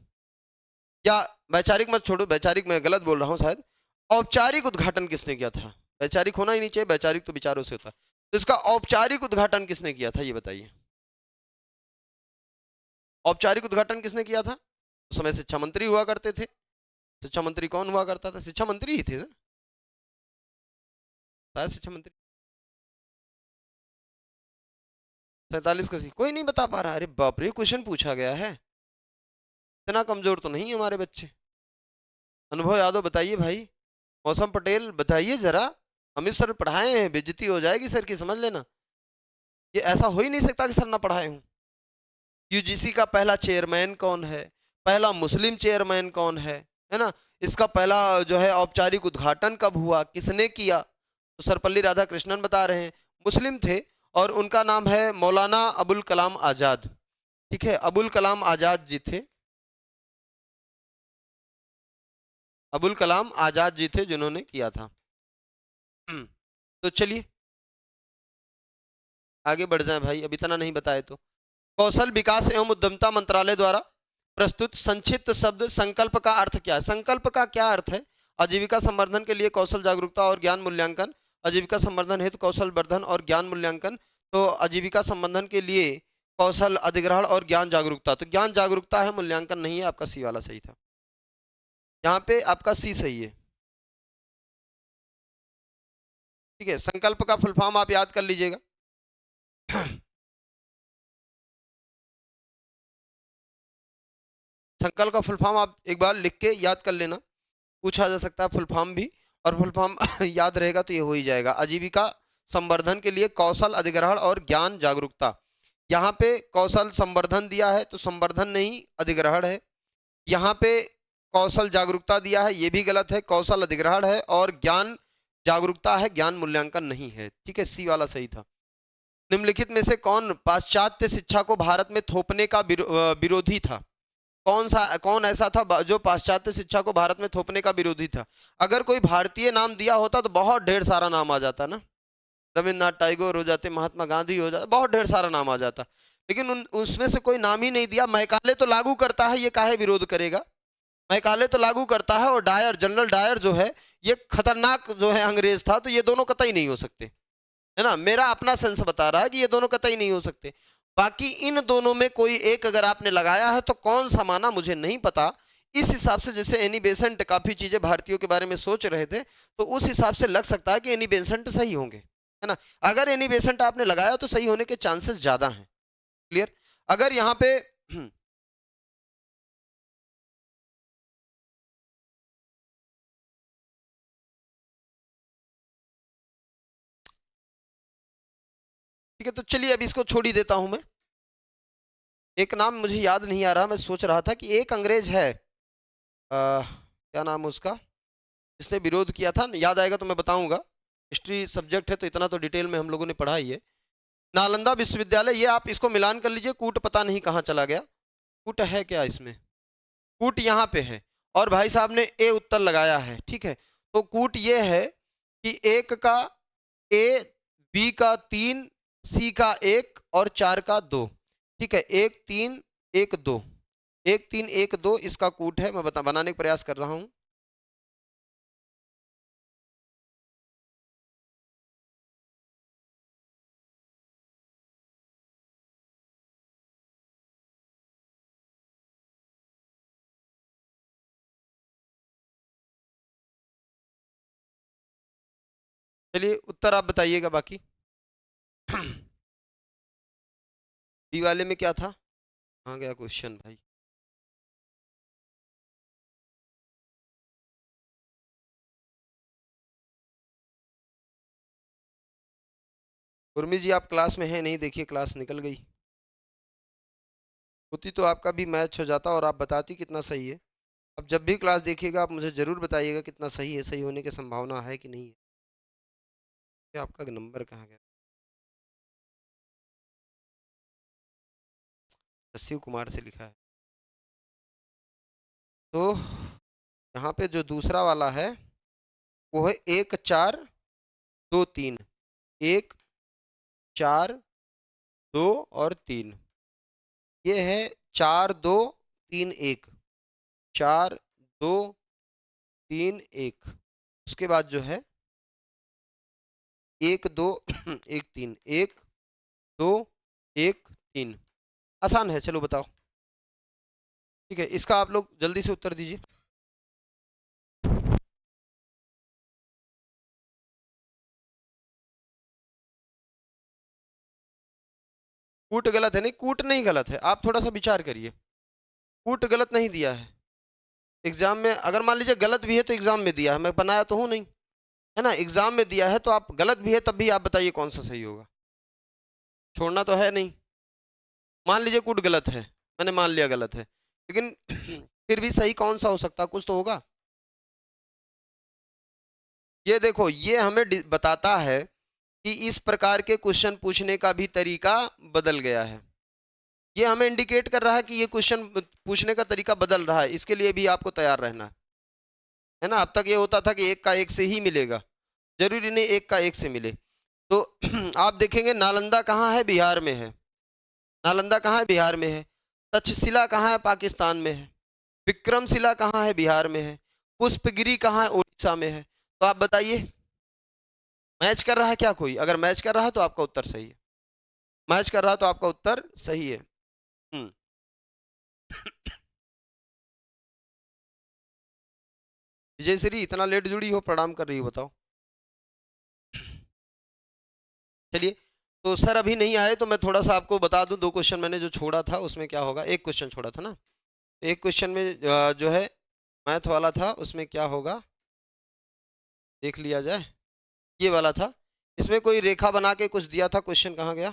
या वैचारिक मत छोड़ो, वैचारिक मैं गलत बोल रहा हूँ शायद, औपचारिक उद्घाटन किसने किया था? वैचारिक होना ही नहीं चाहिए, वैचारिक तो विचारों से होता है। तो इसका औपचारिक उद्घाटन किसने किया था, ये बताइए? औपचारिक उद्घाटन किसने किया था? उस समय शिक्षा मंत्री हुआ करते थे। शिक्षा मंत्री कौन हुआ करता था? शिक्षा मंत्री ही थे ना, शायद शिक्षा मंत्री। 47 का सी कोई नहीं बता पा रहा? अरे बाप रे, क्वेश्चन पूछा गया है, इतना कमजोर तो नहीं है हमारे बच्चे। अनुभव यादव बताइए भाई, मौसम पटेल बताइए जरा, अमित सर पढ़ाए हैं, बेइज्जती हो जाएगी सर की, समझ लेना। ये ऐसा हो ही नहीं सकता कि सर ना पढ़ाए हूं। यूजीसी का पहला चेयरमैन कौन है? पहला मुस्लिम चेयरमैन कौन है ना? इसका पहला जो है औपचारिक उद्घाटन कब हुआ, किसने किया? तो सर्वपल्ली राधाकृष्णन बता रहे हैं, मुस्लिम थे और उनका नाम है मौलाना अबुल कलाम आजाद। ठीक है, अबुल कलाम आजाद जी थे, अबुल कलाम आजाद जी थे जिन्होंने किया था। तो चलिए आगे बढ़ जाएं भाई, अब इतना नहीं बताए तो। कौशल विकास एवं उद्यमिता मंत्रालय द्वारा प्रस्तुत संक्षिप्त शब्द संकल्प का अर्थ क्या है? संकल्प का क्या अर्थ है? आजीविका संवर्धन के लिए कौशल जागरूकता और ज्ञान मूल्यांकन, आजीविका संवर्धन हेतु कौशल वर्धन और ज्ञान मूल्यांकन। तो आजीविका संवर्धन के लिए कौशल अधिग्रहण और ज्ञान जागरूकता, तो ज्ञान जागरूकता है, मूल्यांकन नहीं है। आपका सी वाला सही था, यहाँ पे आपका सी सही है। ठीक है, संकल्प का फुल फॉर्म आप याद कर लीजिएगा। संकल्प का फुल फॉर्म आप एक बार लिख के याद कर लेना, पूछा जा सकता है फुल फॉर्म भी, और फुल फॉर्म याद रहेगा तो ये हो ही जाएगा। आजीविका संवर्धन के लिए कौशल अधिग्रहण और ज्ञान जागरूकता। यहाँ पे कौशल संवर्धन दिया है तो संवर्धन नहीं, अधिग्रहण है। यहाँ पे कौशल जागरूकता दिया है, ये भी गलत है, कौशल अधिग्रहण है। और ज्ञान जागरूकता है, ज्ञान मूल्यांकन नहीं है। ठीक है, सी वाला सही था। निम्नलिखित में से कौन पाश्चात्य शिक्षा को भारत में थोपने का विरोधी था? कौन ऐसा था जो पाश्चात्य शिक्षा को भारत में थोपने का विरोधी था? अगर कोई भारतीय नाम दिया होता तो बहुत ढेर सारा नाम आ जाता ना, रविन्द्रनाथ टैगोर हो जाते, महात्मा गांधी हो जाते, बहुत ढेर सारा नाम आ जाता। लेकिन उसमें से कोई नाम ही नहीं दिया। मैकाले तो लागू करता है, ये काहे विरोध करेगा? मैकाले तो लागू करता है, और डायर, जनरल डायर जो है ये खतरनाक जो है अंग्रेज था, तो ये दोनों कतई नहीं हो सकते, है ना। मेरा अपना सेंस बता रहा है कि ये दोनों कतई नहीं हो सकते। बाकी इन दोनों में कोई एक अगर आपने लगाया है तो कौन सा माना मुझे नहीं पता। इस हिसाब से जैसे एनी बेसेंट काफी चीजें भारतीयों के बारे में सोच रहे थे, तो उस हिसाब से लग सकता है कि एनी बेसेंट सही होंगे, है ना। अगर एनी बेसेंट आपने लगाया तो सही होने के चांसेस ज्यादा हैं। क्लियर? अगर यहाँ पे ठीक है, तो चलिए अब इसको छोड़ ही देता हूं मैं। एक नाम मुझे याद नहीं आ रहा, मैं सोच रहा था कि एक अंग्रेज है, क्या नाम उसका, जिसने विरोध किया था, याद आएगा तो मैं बताऊंगा। हिस्ट्री सब्जेक्ट है तो इतना तो डिटेल में हम लोगों ने पढ़ा ही है। नालंदा विश्वविद्यालय, ये आप इसको मिलान कर लीजिए। कूट पता नहीं कहाँ चला गया, कूट है क्या इसमें? कूट यहाँ पे है, और भाई साहब ने ए उत्तर लगाया है। ठीक है, तो कूट ये है कि एक का ए, बी का 3, सी का 1 और 4 का 2। ठीक है, 1 3 1 2, 1 3 1 2 इसका कूट है। मैं बनाने का प्रयास कर रहा हूँ। चलिए उत्तर आप बताइएगा बाकी। बी वाले में क्या था, कहाँ गया क्वेश्चन भाई? उर्मी जी आप क्लास में हैं नहीं, देखिए क्लास निकल गई होती तो आपका भी मैच हो जाता और आप बताती कितना सही है। अब जब भी क्लास देखिएगा आप मुझे जरूर बताइएगा कितना सही है, सही होने की संभावना है कि नहीं है। ये आपका नंबर कहाँ गया? शिव कुमार से लिखा है। तो यहाँ पे जो दूसरा वाला है वो है 1 4 2 3, 1 4 2 और 3। ये है 4 2 3 1, 4 2 3 1। उसके बाद जो है 1 2 1 3, 1 2 1 3। आसान है, चलो बताओ। ठीक है, इसका आप लोग जल्दी से उत्तर दीजिए। कूट गलत है? नहीं, कूट नहीं गलत है, आप थोड़ा सा विचार करिए। कूट गलत नहीं दिया है एग्जाम में। अगर मान लीजिए गलत भी है तो एग्जाम में दिया है, मैं बनाया तो हूँ नहीं, है ना। एग्जाम में दिया है तो आप गलत भी है तब भी आप बताइए कौन सा सही होगा, छोड़ना तो है नहीं। मान लीजिए कूट गलत है, मैंने मान लिया गलत है, लेकिन फिर भी सही कौन सा हो सकता है, कुछ तो होगा। ये देखो, ये हमें बताता है कि इस प्रकार के क्वेश्चन पूछने का भी तरीका बदल गया है। ये हमें इंडिकेट कर रहा है कि ये क्वेश्चन पूछने का तरीका बदल रहा है, इसके लिए भी आपको तैयार रहना है ना। अब तक ये होता था कि एक का एक से ही मिलेगा, जरूरी नहीं एक का एक से मिले। तो आप देखेंगे नालंदा कहाँ है, बिहार में है। नालंदा कहाँ है, बिहार में है। तक्षशिला कहाँ है, पाकिस्तान में है। विक्रमशिला कहाँ है, बिहार में है। पुष्पगिरी कहाँ है, उड़ीसा में है। तो आप बताइए, मैच कर रहा है क्या कोई? अगर मैच कर रहा है तो आपका उत्तर सही है। मैच कर रहा है तो आपका उत्तर सही है। हम्म। विजयश्री इतना लेट जुड़ी हो, प्रणाम कर रही हो, बताओ। चलिए, तो सर अभी नहीं आए तो मैं थोड़ा सा आपको बता दूं, दो क्वेश्चन मैंने जो छोड़ा था उसमें क्या होगा। एक क्वेश्चन छोड़ा था ना, एक क्वेश्चन में जो है मैथ वाला था, उसमें क्या होगा देख लिया जाए। ये वाला था, इसमें कोई रेखा बना के कुछ दिया था, क्वेश्चन कहाँ गया।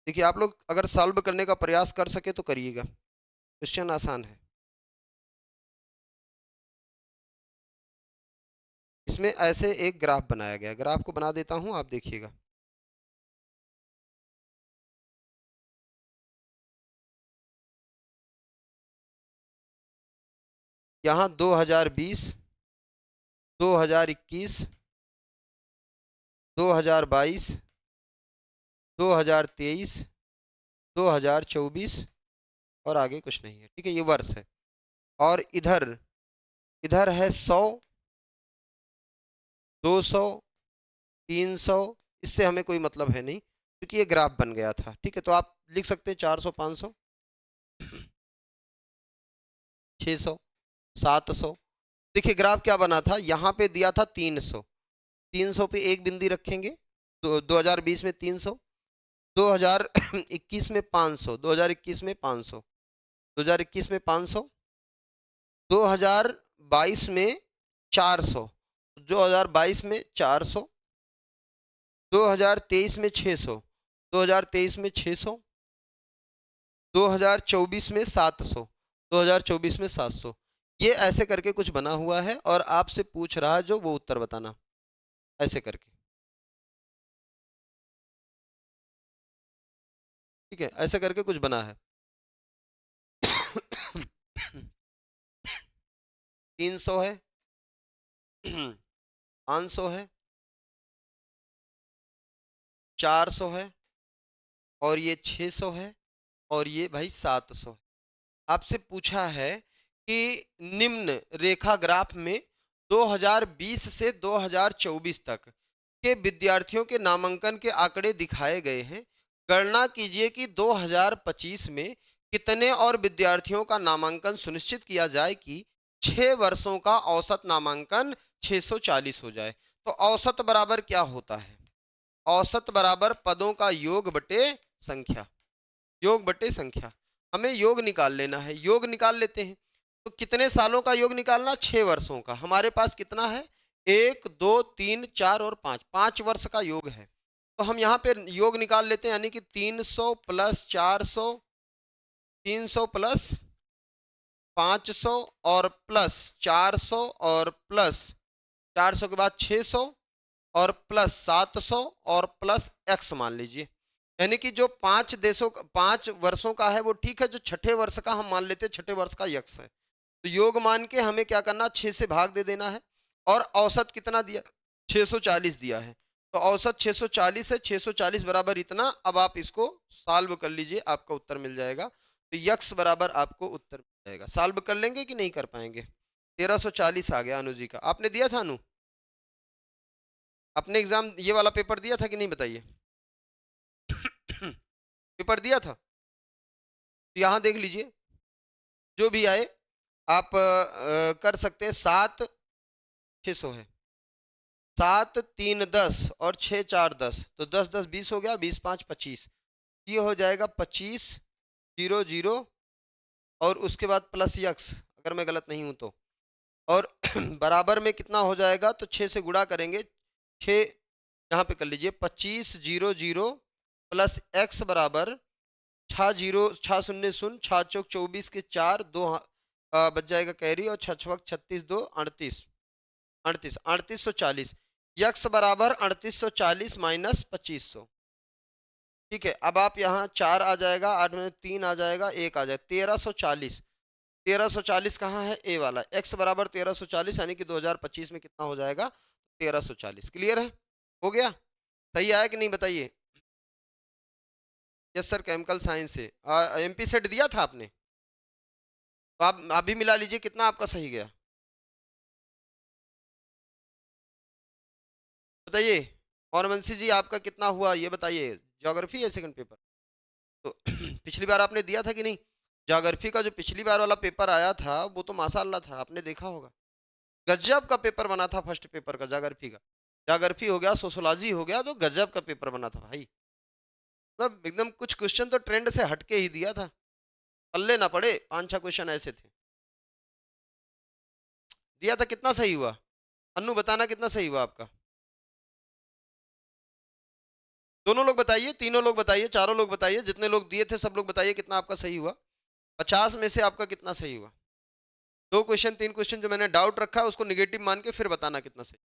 देखिए, आप लोग अगर सॉल्व करने का प्रयास कर सके तो करिएगा, क्वेश्चन आसान है। इसमें ऐसे एक ग्राफ बनाया गया, ग्राफ को बना देता हूं, आप देखिएगा। यहाँ 2020, 2021, 2022, 2023, 2024 और आगे कुछ नहीं है, ठीक है, ये वर्ष है। और इधर इधर है 100, 200, 300। इससे हमें कोई मतलब है नहीं, क्योंकि ये ग्राफ बन गया था, ठीक है। तो आप लिख सकते हैं 400, 500, 600, 700। देखिए ग्राफ क्या बना था, यहाँ पे दिया था 300, 300 पे एक बिंदी रखेंगे। तो 2020 में 300, 2021 में 500, 2021 में 500, 2021 में 500, 2022 में 400, 2022 में 400, 2023 में 600, 2023 में 600, 2024 में 700, 2024 में 700। ये ऐसे करके कुछ बना हुआ है और आपसे पूछ रहा है जो वो उत्तर बताना, ऐसे करके, ठीक है, ऐसे करके कुछ बना है। 300 है, 500 है, 400 है, और ये 600 है, और ये भाई 700 है। आपसे पूछा है कि निम्न रेखा ग्राफ में 2020 से 2024 तक के विद्यार्थियों के नामांकन के आंकड़े दिखाए गए हैं। गणना कीजिए कि 2025 में कितने और विद्यार्थियों का नामांकन सुनिश्चित किया जाए कि 6 वर्षों का औसत नामांकन 640 हो जाए। तो औसत बराबर क्या होता है? औसत बराबर पदों का योग बटे संख्या, योग बटे संख्या। हमें योग निकाल लेना है, योग निकाल लेते हैं। तो कितने सालों का योग निकालना? 6 वर्षों का। हमारे पास कितना है? 1, 2, 3, 4 और 5, 5 वर्ष का योग है। तो हम यहाँ पे योग निकाल लेते हैं, यानी कि 300 प्लस 400, 300 प्लस 500 और प्लस 400 और प्लस 400 के बाद 600 और प्लस 700 और प्लस x मान लीजिए। यानी कि जो 5 वर्षों का है वो ठीक है, जो छठे वर्ष का हम मान लेते हैं छठे वर्ष का यक्स है। तो योग मान के हमें क्या करना, 6 से भाग दे देना है। और औसत कितना दिया? 640 दिया है। तो औसत 640 है, 640 बराबर इतना। अब आप इसको सॉल्व कर लीजिए, आपका उत्तर मिल जाएगा। तो यक्स बराबर आपको उत्तर मिल जाएगा। सॉल्व कर लेंगे कि नहीं कर पाएंगे? 1340 आ गया अनु जी का। आपने दिया था अनु? आपने एग्जाम ये वाला पेपर दिया था कि नहीं, बताइए? पेपर दिया था? तो यहाँ देख लीजिए, जो भी आए आप कर सकते हैं। 7, 600 है, 7, 3, 10 और 6, 4, 10। तो 10, 10, 20 हो गया, 20, 5, 25। ये हो जाएगा 25, 0, 0 और उसके बाद प्लस यक्स, अगर मैं गलत नहीं हूं तो। और बराबर में कितना हो जाएगा? तो 6 से गुणा करेंगे, 6 यहाँ पे कर लीजिए, 25, 0, 0 प्लस एक्स बराबर 6, 0, 6, 0, 0, 6 चौक 24 के 4, 2 बच जाएगा कैरी, और छछवक 36 2 38, 3840। यक्स बराबर 3840 माइनस 2500। ठीक है, अब आप यहाँ 4 आ जाएगा, 8 में 3 आ जाएगा, 1 आ जाएगा, 1340। 1340 कहाँ है? ए वाला। एक्स बराबर 1340, यानी कि 2025 में कितना हो जाएगा? 1340। क्लियर है? हो गया? सही आया कि नहीं बताइए? यस सर, केमिकल साइंस से। एमपी सेट दिया था आपने? तो आप भी मिला लीजिए, कितना आपका सही गया बताइए। और वंशी जी आपका कितना हुआ ये बताइए। ज्योग्राफी है सेकंड पेपर? तो पिछली बार आपने दिया था कि नहीं? ज्योग्राफी का जो पिछली बार वाला पेपर आया था वो तो माशाल्लाह था, आपने देखा होगा। गजब का पेपर बना था फर्स्ट पेपर का ज्योग्राफी का। ज्योग्राफी हो गया, सोशोलॉजी हो गया, तो गजब का पेपर बना था भाई। मतलब एकदम कुछ क्वेश्चन तो ट्रेंड से हटके ही दिया था, पल्ले ना पड़े, 5-6 क्वेश्चन ऐसे थे। दिया था, कितना सही हुआ? अन्नू बताना कितना सही हुआ आपका? दोनों लोग बताइए, तीनों लोग बताइए, चारों लोग बताइए, जितने लोग दिए थे सब लोग बताइए कितना आपका सही हुआ। 50 में से आपका कितना सही हुआ? 2 क्वेश्चन 3 क्वेश्चन जो मैंने डाउट रखा है उसको निगेटिव मान के फिर बताना कितना सही।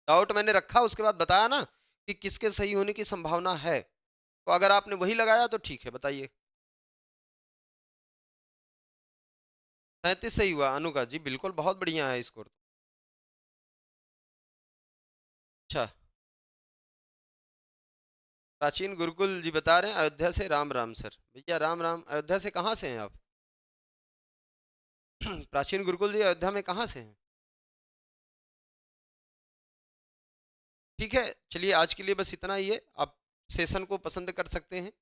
डाउट मैंने रखा, उसके बाद बताया ना कि किसके सही होने की संभावना है, तो अगर आपने वही लगाया तो ठीक है, बताइए। 37 सही हुआ अनु का जी, बिल्कुल बहुत बढ़िया है स्कोर। अच्छा, प्राचीन गुरुकुल जी बता रहे हैं अयोध्या से। राम राम सर। भैया राम राम। अयोध्या से कहाँ से हैं आप? प्राचीन गुरुकुल जी अयोध्या में कहाँ से हैं? ठीक है, चलिए आज के लिए बस इतना ही है। आप सेशन को पसंद कर सकते हैं।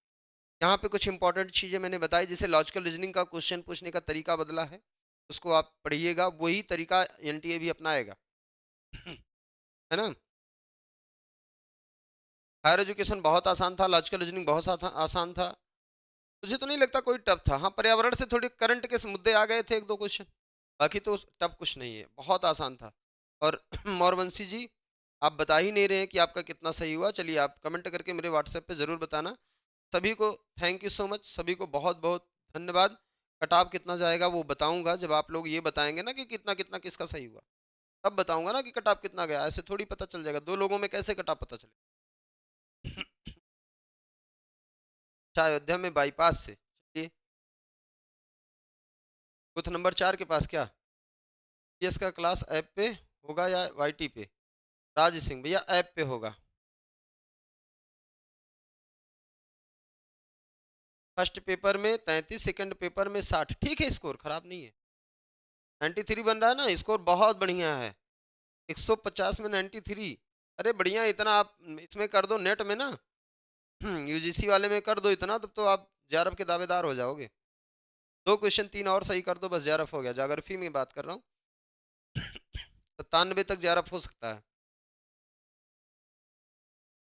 यहाँ पे कुछ इंपॉर्टेंट चीजें मैंने बताई, जैसे लॉजिकल रीजनिंग का क्वेश्चन पूछने का तरीका बदला है, उसको आप पढ़िएगा, वही तरीका एनटीए भी अपनाएगा। है ना? हायर एजुकेशन बहुत आसान था, लॉजिकल रीजनिंग बहुत आसान था। मुझे तो नहीं लगता कोई टफ था। हाँ, पर्यावरण से थोड़ी करंट के मुद्दे आ गए थे 1-2 क्वेश्चन, बाकी तो टफ कुछ नहीं है, बहुत आसान था। और मौरवंशी जी, आप बता ही नहीं रहे हैं कि आपका कितना सही हुआ। चलिए आप कमेंट करके मेरे व्हाट्सएप पे ज़रूर बताना। सभी को थैंक यू सो मच, सभी को बहुत बहुत धन्यवाद। कटाव कितना जाएगा वो बताऊंगा जब आप लोग ये बताएंगे ना कि कितना कितना किसका सही हुआ, तब बताऊंगा ना कि कटाव कितना गया। ऐसे थोड़ी पता चल जाएगा, 2 लोगों में कैसे कटाव पता चले। अच्छा, अयोध्या में बाईपास से। चलिए, बूथ नंबर 4 के पास क्या? पीएस का क्लास ऐप पे होगा या वाईटी पे? राज सिंह भैया ऐप पे होगा। फर्स्ट पेपर में 33, सेकंड पेपर में 60। ठीक है, स्कोर खराब नहीं है। 93 बन रहा है ना, स्कोर बहुत बढ़िया है। 150 में 93। अरे बढ़िया, इतना आप इसमें कर दो नेट में ना, यूजीसी वाले में कर दो इतना, तब तो आप जेआरएफ के दावेदार हो जाओगे। 2 क्वेश्चन 3 और सही कर दो, बस जेआरएफ हो गया। ज्योग्राफी में बात कर रहा हूँ। 97 तक जेआरएफ हो सकता है।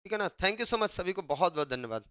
ठीक है ना? थैंक यू सो मच, सभी को बहुत बहुत धन्यवाद।